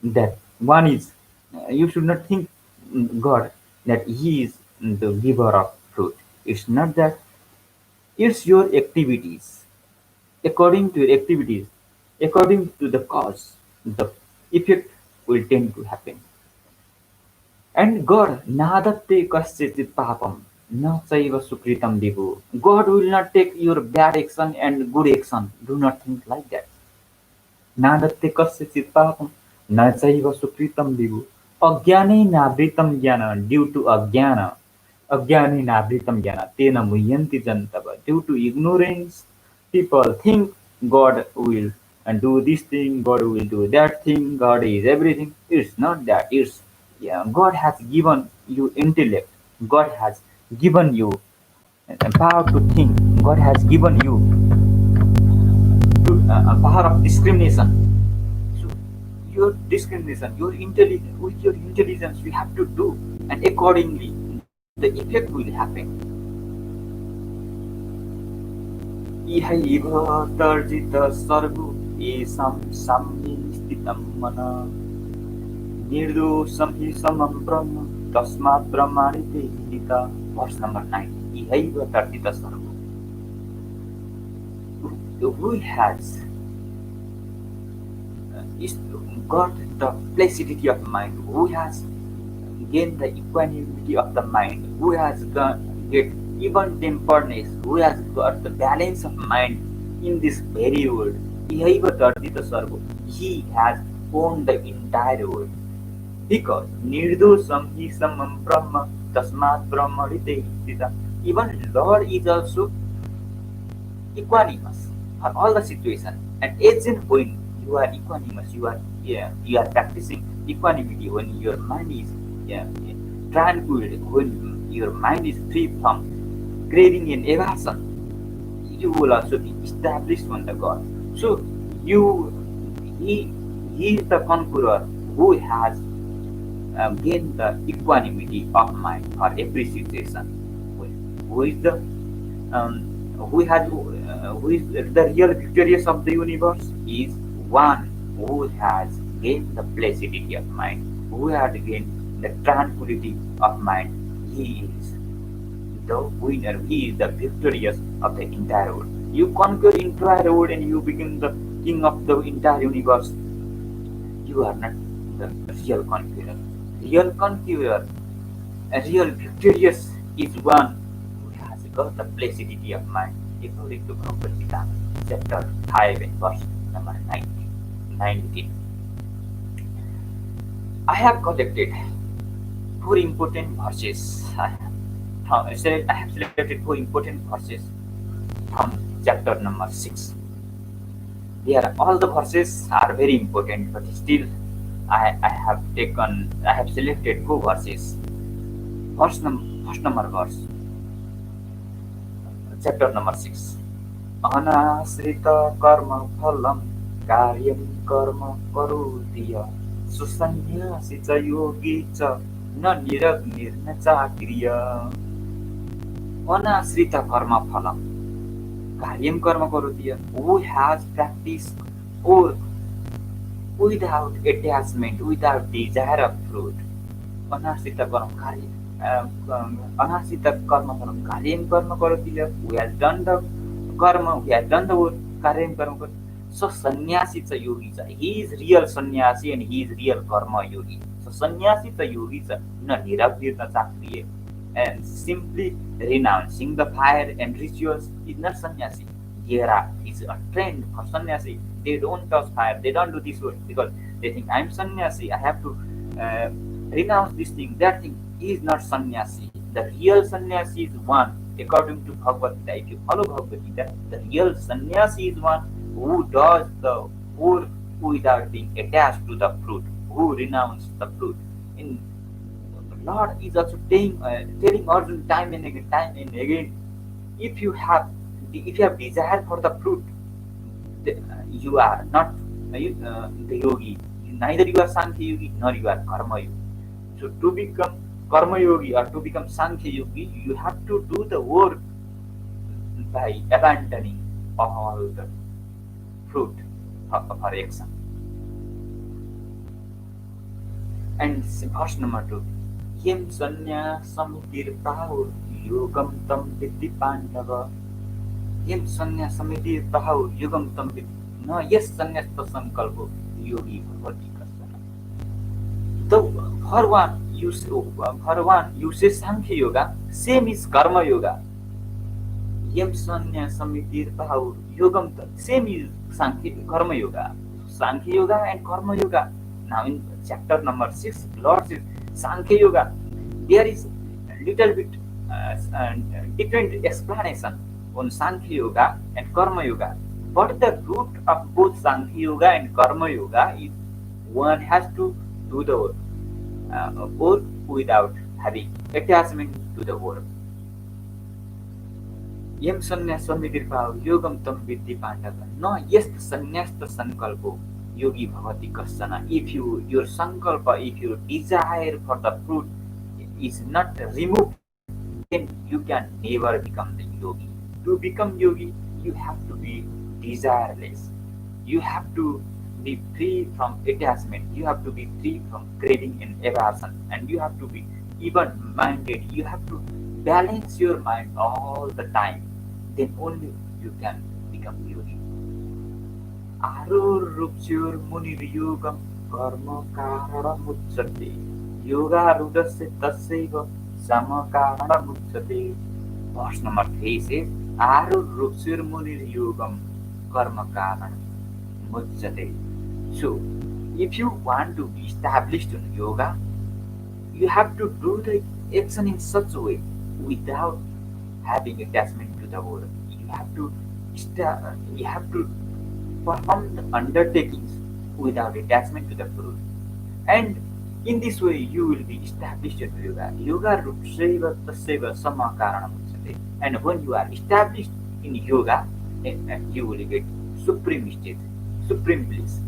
that one is, you should not think God that He is the giver of fruit. It's not that, it's your activities. According to your activities, according to the cause, the effect will tend to happen. And God, nadatte kasyachit papam, na saiva sukritam divu. God will not take your bad action and good action. Do not think like that. नादत्ते कस्यचित् पापं न चैव सुकृतं विभु अज्ञानेनावृतं ज्ञान due to अज्ञान अज्ञानेनावृतं ज्ञान तेन मुह्यन्ति जन्तव due to ignorance people think God will do this thing, God will do that thing, God is everything. It's not that. It's, yeah, God has given you intellect, God has given you power to think, God has given you to, a power of discrimination. So your discrimination, your intelligence, with your intelligence, you have to do, and accordingly, the effect will happen. इहैव तर्जित सर्गो येषां साम्ये स्थितं मनः निर्दोषं हि समं ब्रह्म तस्मात् ब्रह्माणि ते स्थिता. Verse number 9. इहैव तर्जित सर्गो. Who has got the placidity of mind, who has gained the equanimity of the mind, who has get even temperedness, who has got the balance of mind in this very world. Ihaiva Tardita Sarvo. He has owned the entire world. Because Nirdosam Hi Samam Brahma Tasmat Brahma Rite Sita. Even Lord is also equanimous for all the situation. And as in when you are equanimous, you are practicing equanimity, when your mind is tranquil, when your mind is free from craving and aversion, you will also be established on the God. So you he is the conqueror who has gained the equanimity of mind for every situation. Who is the who is the real victorious of the universe is one who has gained the placidity of mind, who has gained the tranquility of mind. He is the winner. He is the victorious of the entire world. You conquer entire world and you become the king of the entire universe. You are not the real conqueror. Real conqueror, a real victorious is one who has got the placidity of mind, according to Bhagwat Gita, chapter 5 and verse number 19. I have collected four important verses. I have selected four important verses from chapter number 6. Here, all the verses are very important, but still, I have selected four verses. First number verse, chapter number 6. अनाश्रित कर्म फलम कार्यं कर्म करोति यः सुसंन्यासी च योगी च न निरग्निर्न चाक्रिय. अनाश्रित कर्म फलम कार्यं कर्म करोति यः, who has practiced or without attachment, without desire of fruit. अनाश्रित कर्म कार्य अनाश्रित कर्म फलम कार्यं कर्म करोति यः, who has done the karma, he has done the work, karyam karma. So sannyasi cha yogi cha, he is real sannyasi and he is real karma yogi. So sannyasi cha yogi cha na nirabdir na chakriye, and simply renouncing the fire and rituals is not sannyasi. Here is a trend for sannyasi. They don't touch fire, they don't do this work because they think I'm sannyasi, I have to renounce this thing, that thing. He is not sannyasi. The real sannyasi is one. According to Bhagwat Gita, if you follow Bhagwat Gita, the real sannyasi is one who does the work without being attached to the fruit, who renounces the fruit. In Lord is also telling Arjuna time and again, if you have desire for the fruit, you are not the yogi. Neither you are Sankhya yogi nor you are Karma yogi. So to become Karma yogi or to become Sankhya yogi, you have to do the work by abandoning all the fruit of our action. And verse number 2. Yem sanya samitir prahur yogam tam vidhi pandava. Yem sanya samitir prahur yogam tam vidhi. No, yes, sanyas sankalpo yogi bhavati kasana. So for one you say Sankhya yoga, same is Karma yoga. Yem sanya samitir prahur yogam tam, same is Sankhya Karma yoga. Sankhya yoga and Karma yoga. Now in chapter number 6, Lord says Sankhya yoga, there is a little bit different explanation on Sankhya yoga and Karma yoga. But the root of both Sankhya yoga and Karma yoga is one has to do the work without having attachment to the work. Yem sannyas samidirpa yogam tam vidhi pandava. No, yes, sannyas the sankalpo yogi bhavati kasana. If your sankalpa, if your desire for the fruit is not removed, then you can never become the yogi. To become yogi, you have to be desireless. You have to be free from attachment. You have to be free from craving and aversion, and you have to be even-minded. You have to balance your mind all the time. Then only you can become yogi. Arurupsyur muniriyogam karma karana mutsate. Yoga rudasya tasyaiva sama karana mutsate. Verse number 3 says, Arurupsyur muniriyogam karma karana mutsate. So, if you want to be established in yoga, you have to do the action in such a way without having attachment to the world. You have to perform the undertakings without attachment to the fruit. And in this way, you will be established in yoga. Yoga rupsaiva tasyaiva sama karana mutsate. And when you are established in yoga, you will get supreme state, supreme bliss,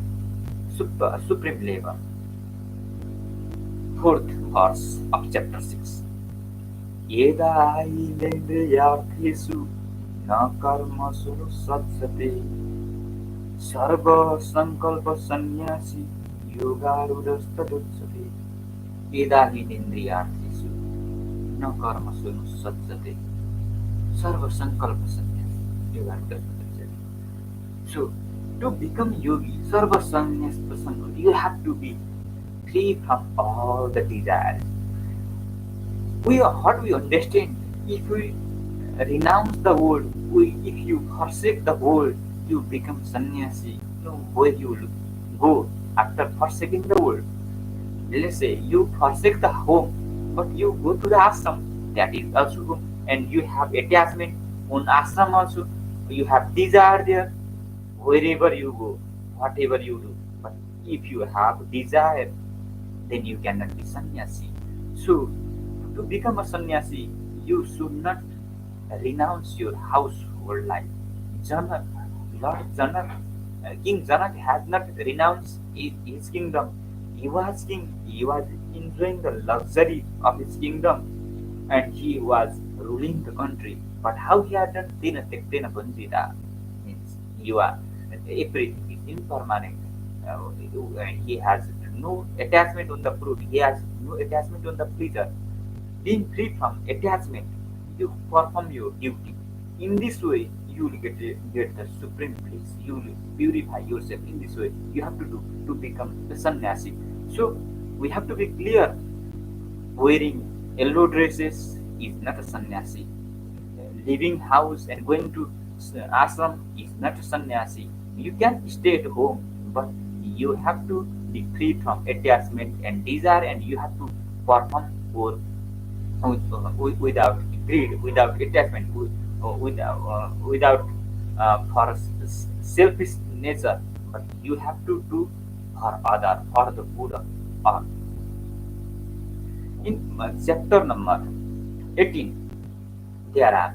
supreme level. Fourth verse of chapter 6. Yeda ilendriyarthesu न कर्मसु सज्जते सर्व संकल्प सन्यासी योगारूढस्तदुच्यते वेदाहीनेन्द्रियार्थेषु न कर्मसु सज्जते सर्व संकल्प सन्यासी yogaरूढस्तदुच्यते. So, to become yogi, sarva sannyas prasanna, you have to be free from all the desires. What we understand, if we renounce the world, if you forsake the world, you become sannyasi. You know where you will go after forsaking the world. Let's say you forsake the home, but you go to the ashram, that is also home, and you have attachment on ashram also. You have desire there, wherever you go, whatever you do. But if you have desire, then you cannot be sannyasi. So, to become a sannyasi, you should not renounce your household life. Janak, Lord Janak, King Janak has not renounced his kingdom. He was king, he was enjoying the luxury of his kingdom, and he was ruling the country. But how he had done Tena Tektena Banjita means you are everything is impermanent. And he has no attachment on the fruit, he has no attachment on the pleasure. Being free from attachment, you perform your duty. In this way, you will get the supreme bliss. You will purify yourself in this way. You have to do to become the sannyasi. So we have to be clear. Wearing yellow dresses is not a sannyasi. Leaving house and going to ashram is not a sannyasi. You can stay at home, but you have to be free from attachment and desire, and you have to perform for without greed, without attachment, without for selfish nature, but you have to do for other, for the good of all. In chapter number 18, there are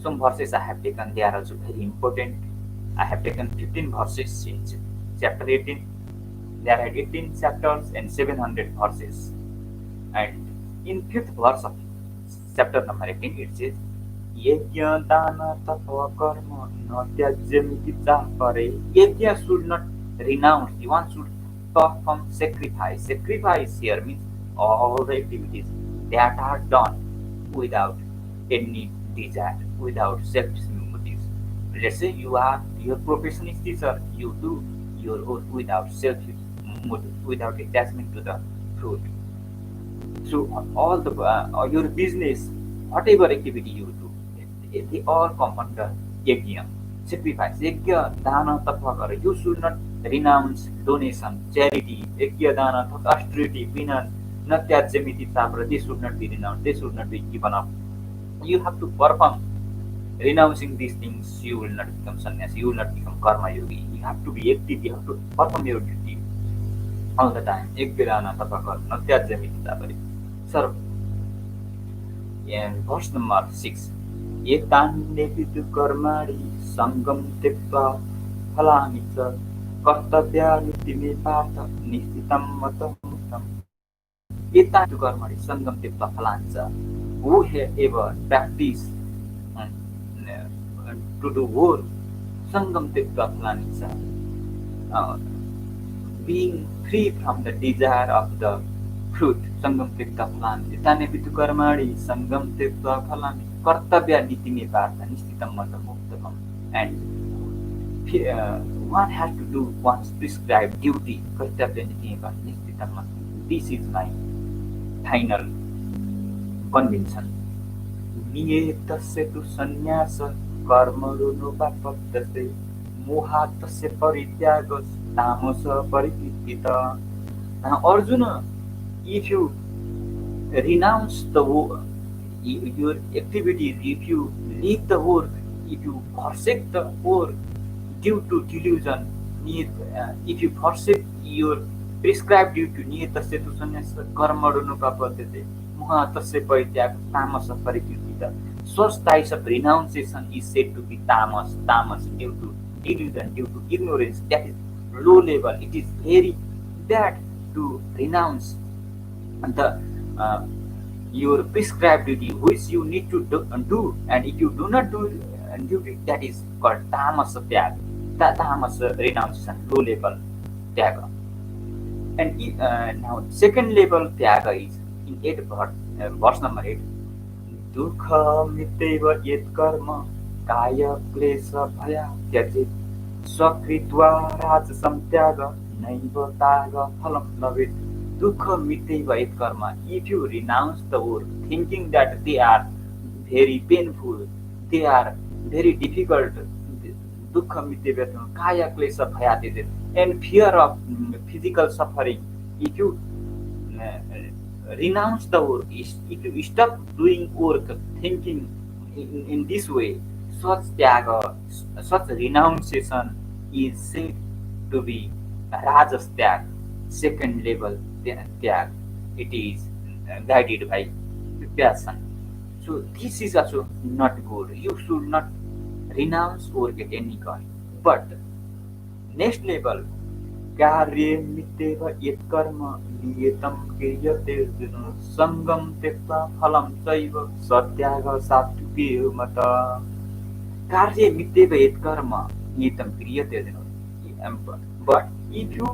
some verses I have taken. They are also very important. I have taken 15 verses in chapter 18. There are 18 chapters and 700 verses. And in fifth verse of chapter number 18, it says, Yajna dana tapa karma na tyajyamiti pare. Yajna should not renounce. One should perform sacrifice. Sacrifice here means all the activities that are done without any desire, without selfish motives. Let's say your profession is teacher, you do your work without selfish motive, without attachment to the fruit. So all the your business, whatever activity you do, they all come under yajna, sacrifice. Yajna, dana, tapa. You should not renounce donation, charity, yajna, dana, austerity, penance, natyajamiti tapra. They should not be renounced. They should not be given up. You have to perform. Renouncing these things, you will not become sannyasi. You will not become karma yogi. You have to be active. You have to perform your duty all the time. Yajna, dana, tapa, natyajamiti tapra. Sir, and verse number 6. Etannepi tu karmani sangam tekva phalani ca kartavyani me partha nishchitam matamuttam. Etannepi tu karmani sangam tekva phalani ca. Whoever practice to do work, sangam tekva phalani ca, being free from the desire of the fruit, sangam tekva phalani. Etannepi tu karmani sangam tekva phalani kartavya niti me partha nishchitam matamuttam. And one has to do one's prescribed duty. Kartavya niti me partha nishchitam matamuttam. This is my final conviction. Niyetasya tu sannyasa karmarunupapadase mohatasya parityagas tamasa paritipita. Now Arjuna, if you renounce the your activities, if you leave the work, if you forsake the work due to delusion, if you forsake your prescribed duty, niyetasya tu sannyasa karmarunupapadase mohatasya parityagas tamasa paritipita. Such types of renunciation is said to be tamas, due to delusion, due to ignorance. That is low level. It is very bad to renounce the your prescribed duty, which you need to do, and if you do not do duty that is called tamas tyaga, tamas renunciation, low level tyaga. And now second level tyaga is in 8 verse number 8. Dukha mitteva yet karma kaya klesa bhaya tyajit स्वकृत्वा राजसं त्याग नैव ताग फलं लभेत. Dukha mitteva yet karma. If you renounce the work, thinking that they are very painful, they are very difficult, dukha mitteva kaya klesa bhaya tyajit, and fear of physical suffering, if you renounce the work, if you stop doing work thinking in this way, such tyaga, such renunciation is said to be rajas tyag, second level tyag. It is guided by passion. So this is also not good. You should not renounce work at any cost. But next level, कार्ये मित्येव यत्कर्म नियतं क्रियते संगम त्यक्त्वा फलं चैव सत्याग सात्विके मता. कार्ये मित्येव यत्कर्म नियतं क्रियते. But if you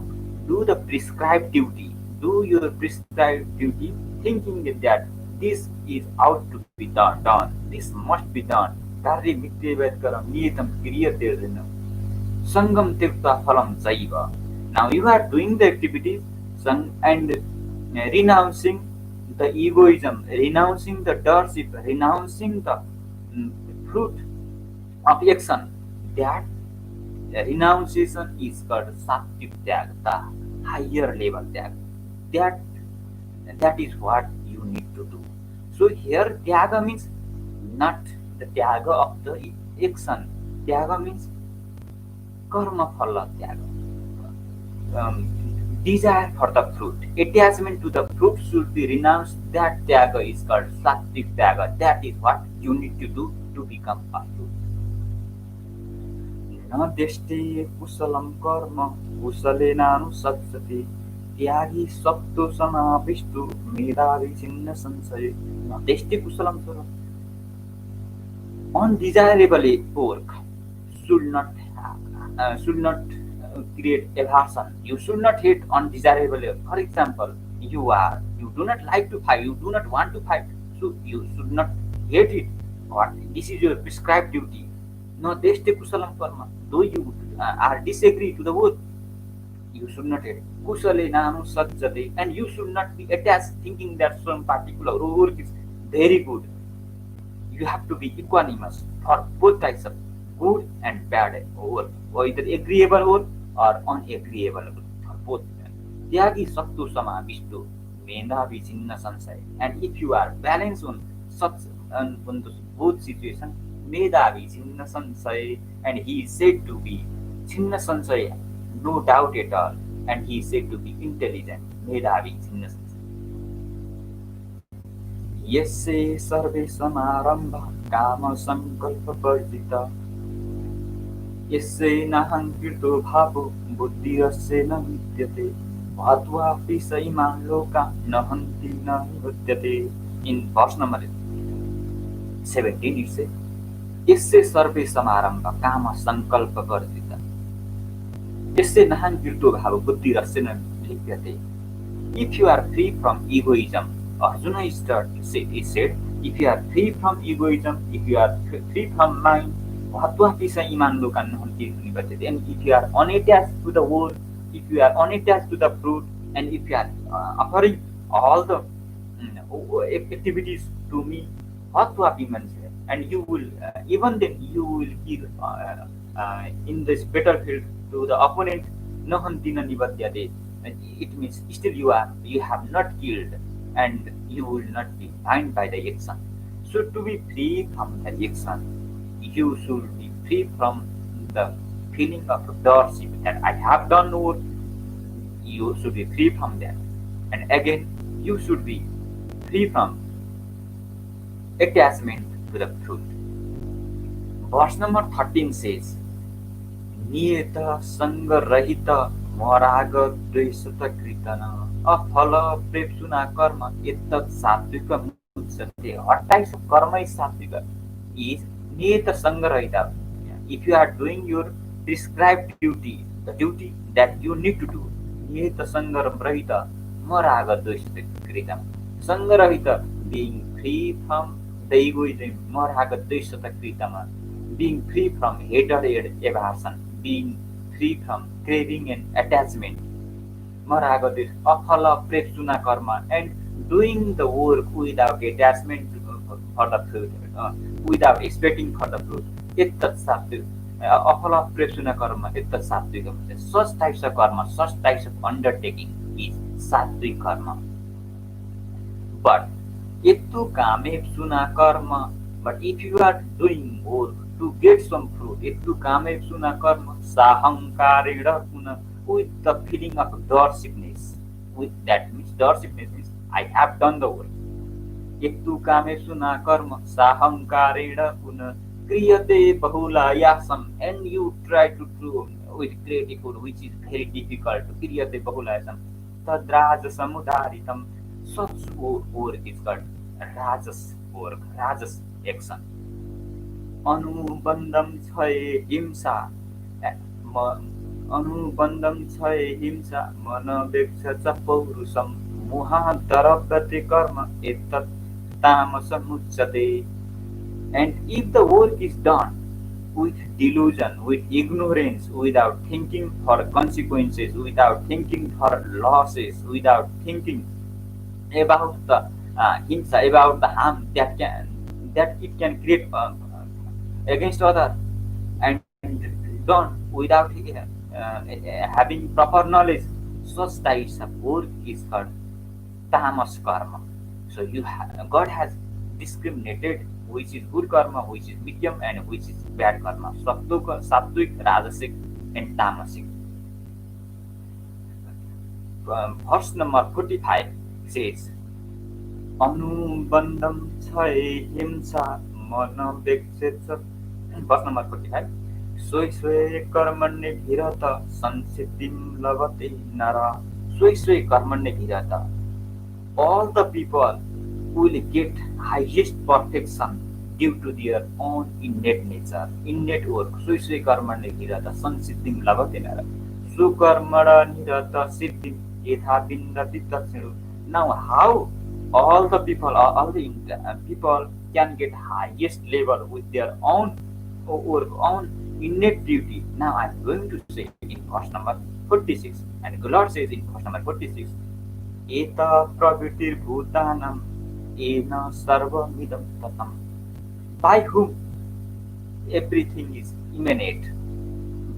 do the prescribed duty, do your prescribed duty, thinking that this is out to be done, this must be done. कार्ये मित्येव यत्कर्म नियतं क्रियते संगम त्यक्त्वा फलं चैव. Now you are doing the activities and renouncing the egoism, renouncing the dirtship, renouncing the fruit of action. That renunciation is called sattvic tyaga, the higher level tyaga. That is what you need to do. So here tyaga means not the tyaga of the action. Tyaga means karma phala tyaga. Desire for the fruit, attachment to the fruit should be renounced. That tyaga is called sattvic tyaga. That is what you need to do to become a fruit. Na deshte kusalam karma kusalenanusacchate tyagi sapto samavishtu medavi chinna sansaya. Na deshte kusalam karma. Undesirable work should not create aversion. You should not hate undesirable. For example, you do not like to fight, you do not want to fight, so you should not hate it. What? This is your prescribed duty. No deshte kusalam karma. Though you are disagree to the work, you should not hate. Kusale nanu sajjate, and you should not be attached thinking that some particular work is very good. You have to be equanimous for both types of good and bad work, or either agreeable work or unagreeable for both. Tyagi sattu samavishtu medavi chinna sansaya. And if you are balanced on such on both situations, medavi chinna sansaya, and he is said to be chinna sansaya, no doubt at all, and he is said to be intelligent. Medavi chinna sansaya. Yesse sarve samarambha kama sankalpa varjita यस्य नाहंकृतो भावो बुद्धिरस्य न विद्यते भात्वापि सैमान् लोकान् न हन्ति न निबध्यते. In verse number 17 it says, यस्य सर्वे समारम्भ काम संकल्प वर्जिता यस्य नाहंकृतो भावो बुद्धिरस्य न विद्यते. If you are free from egoism, Arjuna said, if you are free from egoism, if you are free from mind, and if you are unattached to the world, if you are unattached to the fruit, and if you are offering all the activities to me, and you will even then you will kill in this battlefield to the opponent. It means still you have not killed, and you will not be bound by the action. So to be free from the action, you should be free from the feeling of authorship that I have done work. You should be free from that. And again, you should be free from attachment to the fruit. Verse number 13 says, Niyeta Sangha Rahita Moraga Dresata Kritana Afala Prepsuna Karma Etat Satvika Mutsate. What types of karma is Satvika? Is niyeta sangrahita. If you are doing your prescribed duty, the duty that you need to do, niyeta sangrahita maraga dveshata sangrahita, being free from the egoism, maraga dveshata kritama, being free from hatred, aversion, being free from craving and attachment. Maragati, Aphala Prepsuna Karma, and doing the work without attachment for the fruit, without expecting for the fruit. Ittat Sattvic. Aphala Prepsuna Karma, Ittat Sattvic. Such types of karma, such types of undertaking is Sattvic karma. But itu kame suna karma. But if you are doing work to get some fruit, itu kame suna karma, sahankareda puna, with the feeling of darsickness. With that means darsickness means I have done the work. Itu kame suna karma, sahankareda puna, kriyate bahulayasam, and you try to do with creative food, which is very difficult. Kriyate bahulayasam, tadraja samudaritam. Such work is called rajas work, rajas action. Anubandam chhaye himsa, anubandam chhaye himsa, manaveksha cha paurusam, muhadarabhati karma etat tamasamuchate. And if the work is done with delusion, with ignorance, without thinking for consequences, without thinking for losses, without thinking about the himsa, about the harm that it can create against other, and done without having proper knowledge, such types of work is called tamas karma. So God has discriminated which is good karma, which is medium, and which is bad karma. Sattvic, rajasic, and tamasic. Verse number 45 says, Anubandam chai himsa manaveksha. Verse number 45. Sway sway karmane bhirata sansiddhim lavate nara. Sway sway karmane bhirata. All the people will get highest perfection due to their own innate nature, innate work. Sway sway karmane bhirata sansiddhim lavate nara. Sukarmara nirata siddhim yatha bindati tatsinu. Now, how all the people, all the people can get highest level with their own work, own innate duty. Now, I am going to say in verse number 46, and Lord says in verse number 46, Eta pravitir bhutanam ena sarva midam tatam. By whom everything is emanate,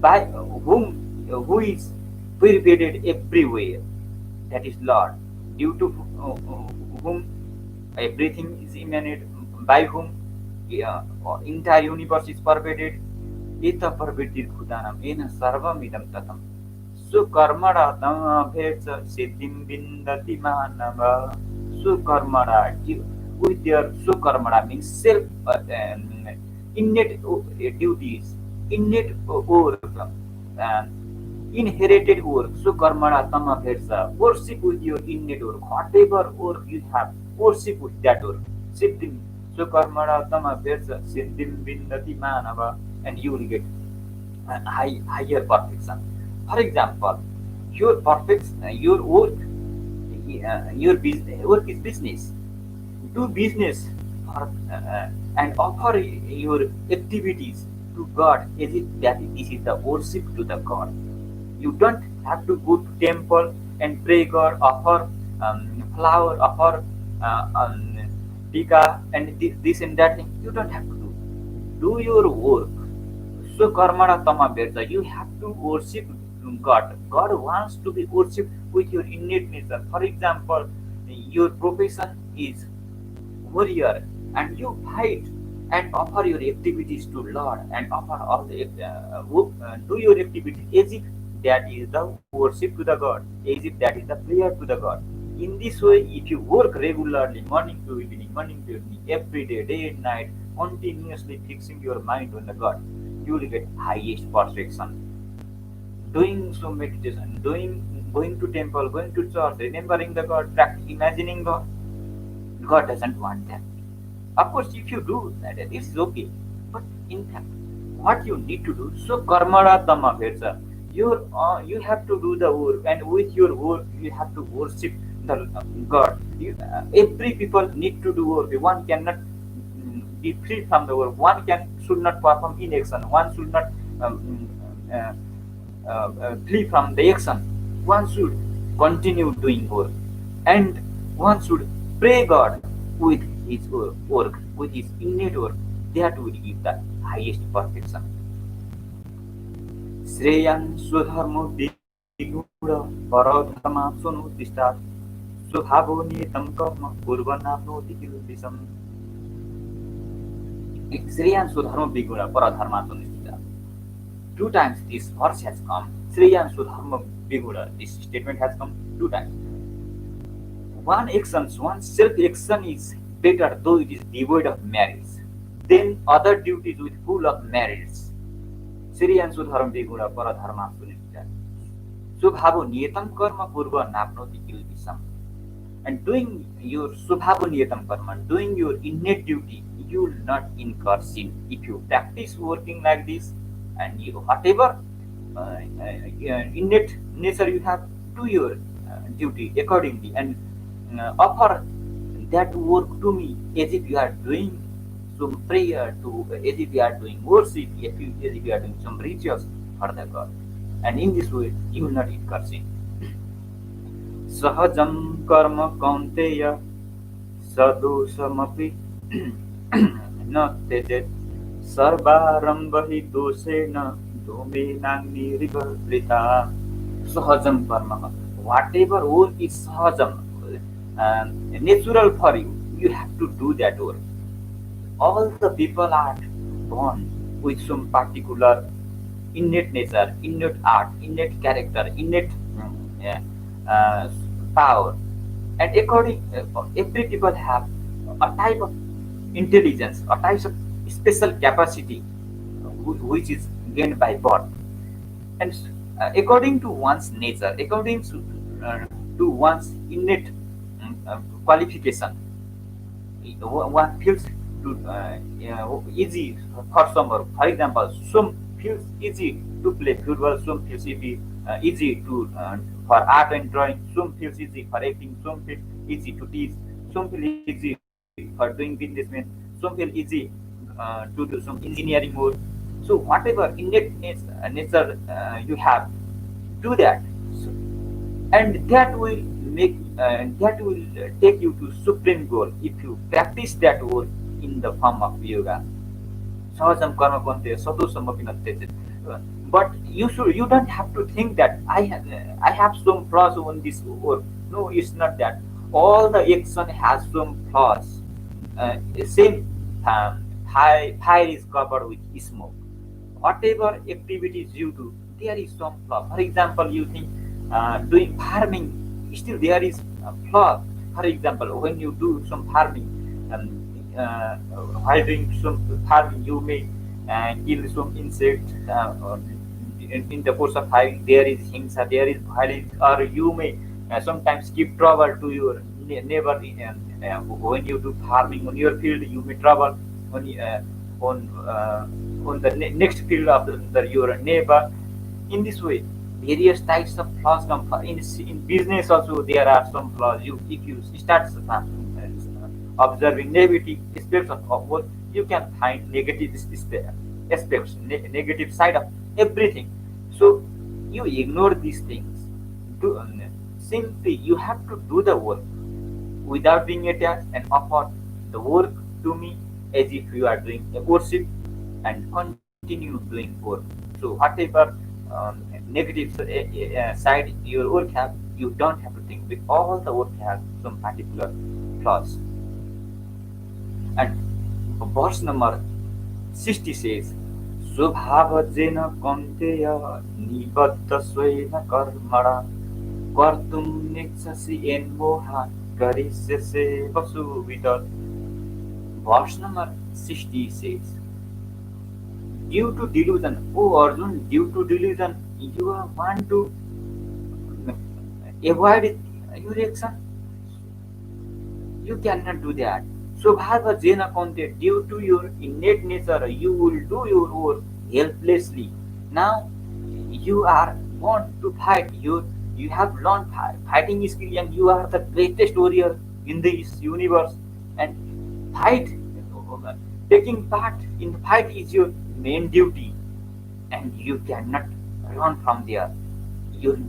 by whom who is pervaded everywhere, that is Lord, due to whom everything is emanate, by whom entire universe is pervaded. Eta pervaded bhutanam ena sarvam idam tatam. Sukarmara tamabhecha siddhim bindati manava. Sukarmara, with their sukarmara means self innate duties, innate work, inherited work. Sukarmara tamabhecha, worship with your innate work. Whatever work you have, worship with that work. Siddhim sukarmara tamabhecha siddhim bindati manava, and you will get higher perfection. For example, your your work, your business, work is business. Do business for, and offer your activities to God as if that this is the worship to the God. You don't have to go to temple and pray God, offer flower, offer tika, and this and that thing. You don't have to do. Do your work. So karmana tamabherta, you have to worship God. God wants to be worshipped with your innate nature. For example, your profession is warrior, and you fight and offer your activities to Lord, and offer all the do your activities as if that is the worship to the God, as if that is the prayer to the God. In this way, if you work regularly, morning to evening, every day, day and night, continuously fixing your mind on the God, you will get highest perfection. Doing some meditation, going to temple, going to church, remembering the God, imagining God. God doesn't want that. Of course, if you do that, it is okay. But In fact, what you need to do, so karmara tama bhercha. You have to do the work, and with your work you have to worship the God. Every people need to do work. One cannot be free from the work. One can should not perform inaction. One should not um, uh, flee from the action. One should continue doing work, and one should pray God with his work, with his innate work. That will give the highest perfection. श्रेयं स्वधर्मो विगुण परधर्मा सुनुतिष्ठा स्वभावो नियतं कर्म कुर्वन्नाप्नोति किल्बिषम्. Shreyan Sudharma Biguna Paradharma Sunishtha. Two times this verse has come. Shreyan Sudharma Biguna. This statement has come two times. One self-action is better though it is devoid of merits. Then other duties with full of merits. Shreyan Sudharma Biguna Paradharma Sunishtha. Subhavo Niyatam Karma Purva Napnoti Kilvisam. And doing your Subhavo Niyatam Karma, doing your innate duty, you will not incur sin. If you practice working like this, and you whatever innate nature you have, do your duty accordingly, and offer that work to me as if you are doing some prayer, to as if you are doing worship, as if you are doing some rituals for the God. And in this way, you will not incur sin. Sahajam karma kaunteya sadosamapi न त्यजेत् सर्वारम्भ हि दोषेण धूमेनाग्निरिवृता. Sahajam karma. Whatever work is sahajam, natural for you, you have to do that work. All the people are born with some particular innate nature, innate art, innate character, innate power, and according every people have a type of intelligence, a type of special capacity which is gained by birth. And according to one's nature, according to one's innate qualification, one feels to easy for some. For example, some feels easy to play football, some feels easy to for art and drawing, some feels easy for acting, some feels easy to teach, some feel easy for doing businessmen, some feel easy to do some engineering work. So whatever innate nature you have, do that. So, and that will make that will take you to supreme goal if you practice that work in the form of yoga. Sahajam karma pante sadosam api na tyajit. But you don't have to think that I have some flaws on this work. No, it's not that. All the action has some flaws. Same fire is covered with smoke. Whatever activities you do, there is some flaw. For example, you think doing farming, still there is a flaw. For example, when you do some farming, while doing some farming, you may kill some insect. In the course of farming, there is hingsa, there is violence, or you may sometimes give trouble to your neighbor. When you do farming on your field, you may trouble on on the next field of your neighbor. In this way, various types of flaws come. In business also, there are some flaws. If you start observing negative aspects of work, you can find negative aspects, negative side of everything. So you ignore these things. Do, simply you have to do the work without being attached, and offer the work to me as if you are doing a worship, and continue doing work. So whatever negative side your work have, you don't have to think. With all the work has some particular flaws. And verse number 60 says, स्वभावजेन कौन्तेय निबद्ध स्वेन कर्मणा कर्तुं नेच्छसि येन्मोहात् करिष्यसे वसुविदत्. Verse number 60 says, due to delusion, oh Arjun, due to delusion, you want to avoid your action. You cannot do that. Swabhava Jena Konte, due to your innate nature, you will do your work helplessly. Now you are born to fight. You have learned fighting skill, and you are the greatest warrior in this universe. And fight, taking part in the fight is your main duty, and you cannot run from there.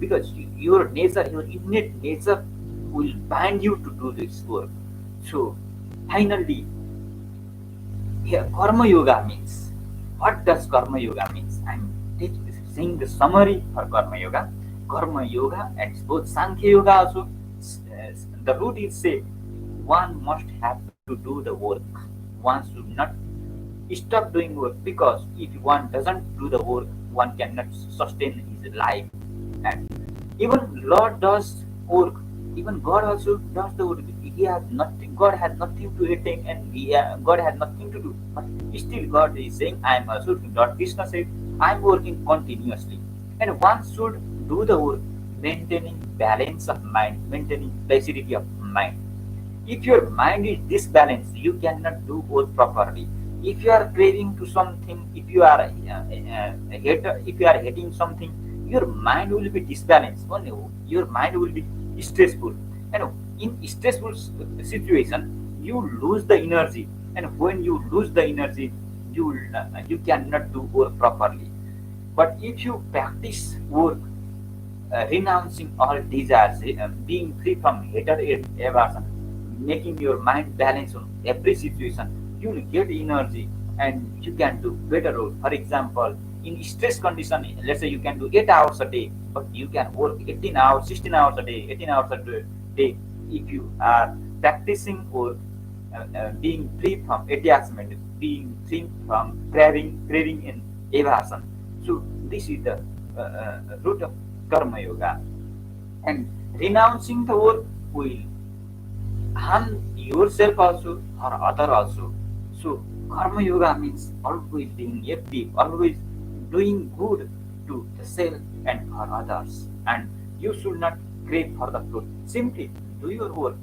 Because your nature, your innate nature, will bind you to do this work. So finally, here, Karma Yoga means. What does Karma Yoga means? I'm saying the summary for Karma Yoga. Karma Yoga and both Sankhya Yoga also. The root is say one must have to do the work. One should not stop doing work, because if one doesn't do the work, one cannot sustain his life. And even Lord does work. Even God also does the work. He has nothing. God has nothing to attain, and God has nothing to do. But still, God is saying, "I am also." Lord Krishna said, "I am working continuously," and one should do the work, maintaining balance of mind, maintaining placidity of mind. If your mind is disbalanced, you cannot do work properly. If you are craving to something, if you are hating something, your mind will be disbalanced. Only your mind will be stressful, and in stressful situation, you lose the energy. And when you lose the energy, you cannot do work properly. But if you practice work, renouncing all desires, being free from hatred and aversion, making your mind balance on every situation, you will get energy and you can do better work. For example, in stress condition, let's say you can do 8 hours a day, but you can work 18 hours, 16 hours a day, 18 hours a day. If you are practicing work, being free from attachment, being free from craving and aversion. So this is the root of Karma Yoga. And renouncing the work will harm yourself also or other also. So Karma Yoga means always being active, always doing good to the self and for others. And you should not crave for the fruit. Simply do your work,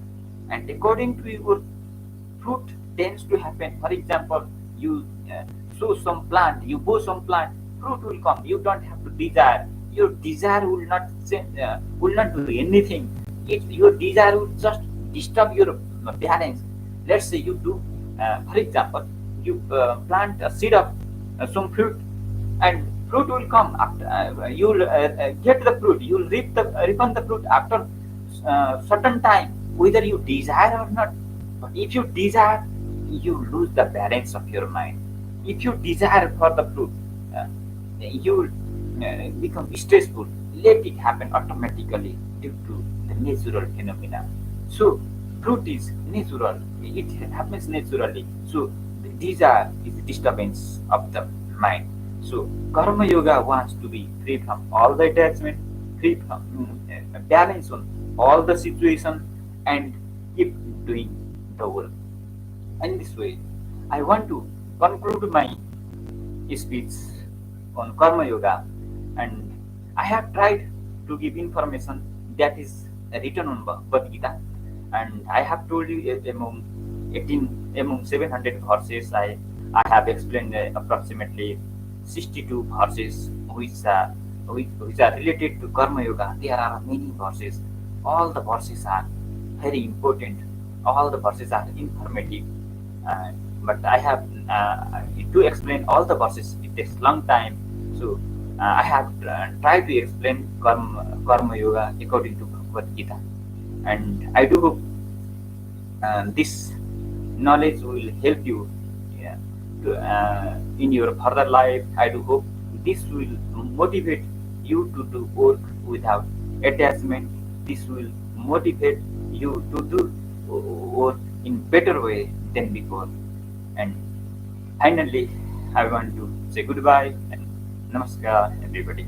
and according to your fruit tends to happen. For example, you sow some plant, you grow some plant, fruit will come. You don't have to desire. Your desire will not do anything. Your desire will just disturb your balance. Let's say you do, for example, you plant a seed of some fruit, and fruit will come after. You'll get the fruit. You'll reap the fruit after certain time, whether you desire or not. But if you desire, you lose the balance of your mind. If you desire for the fruit, uh, you will become stressful. Let it happen automatically due to the natural phenomena. So fruit is natural; it happens naturally. So the desire is the disturbance of the mind. So Karma Yoga wants to be free from all the attachment, free from balance on all the situation, and keep doing the work. In this way, I want to conclude my speech on Karma Yoga, and I have tried to give information that is written on Bhagwat Gita, and I have told you among 700 verses, I have explained approximately 62 verses which are related to Karma Yoga. There are many verses. All the verses are very important. All the verses are informative. Uh, but I have to explain all the verses. It takes long time. So I have tried to explain Karma Yoga according to Bhagavad Gita, and I do hope this knowledge will help you, yeah, in your further life. I do hope this will motivate you to do work without attachment. This will motivate you to do work in better way than before. And finally, I want to say goodbye and namaskar, everybody.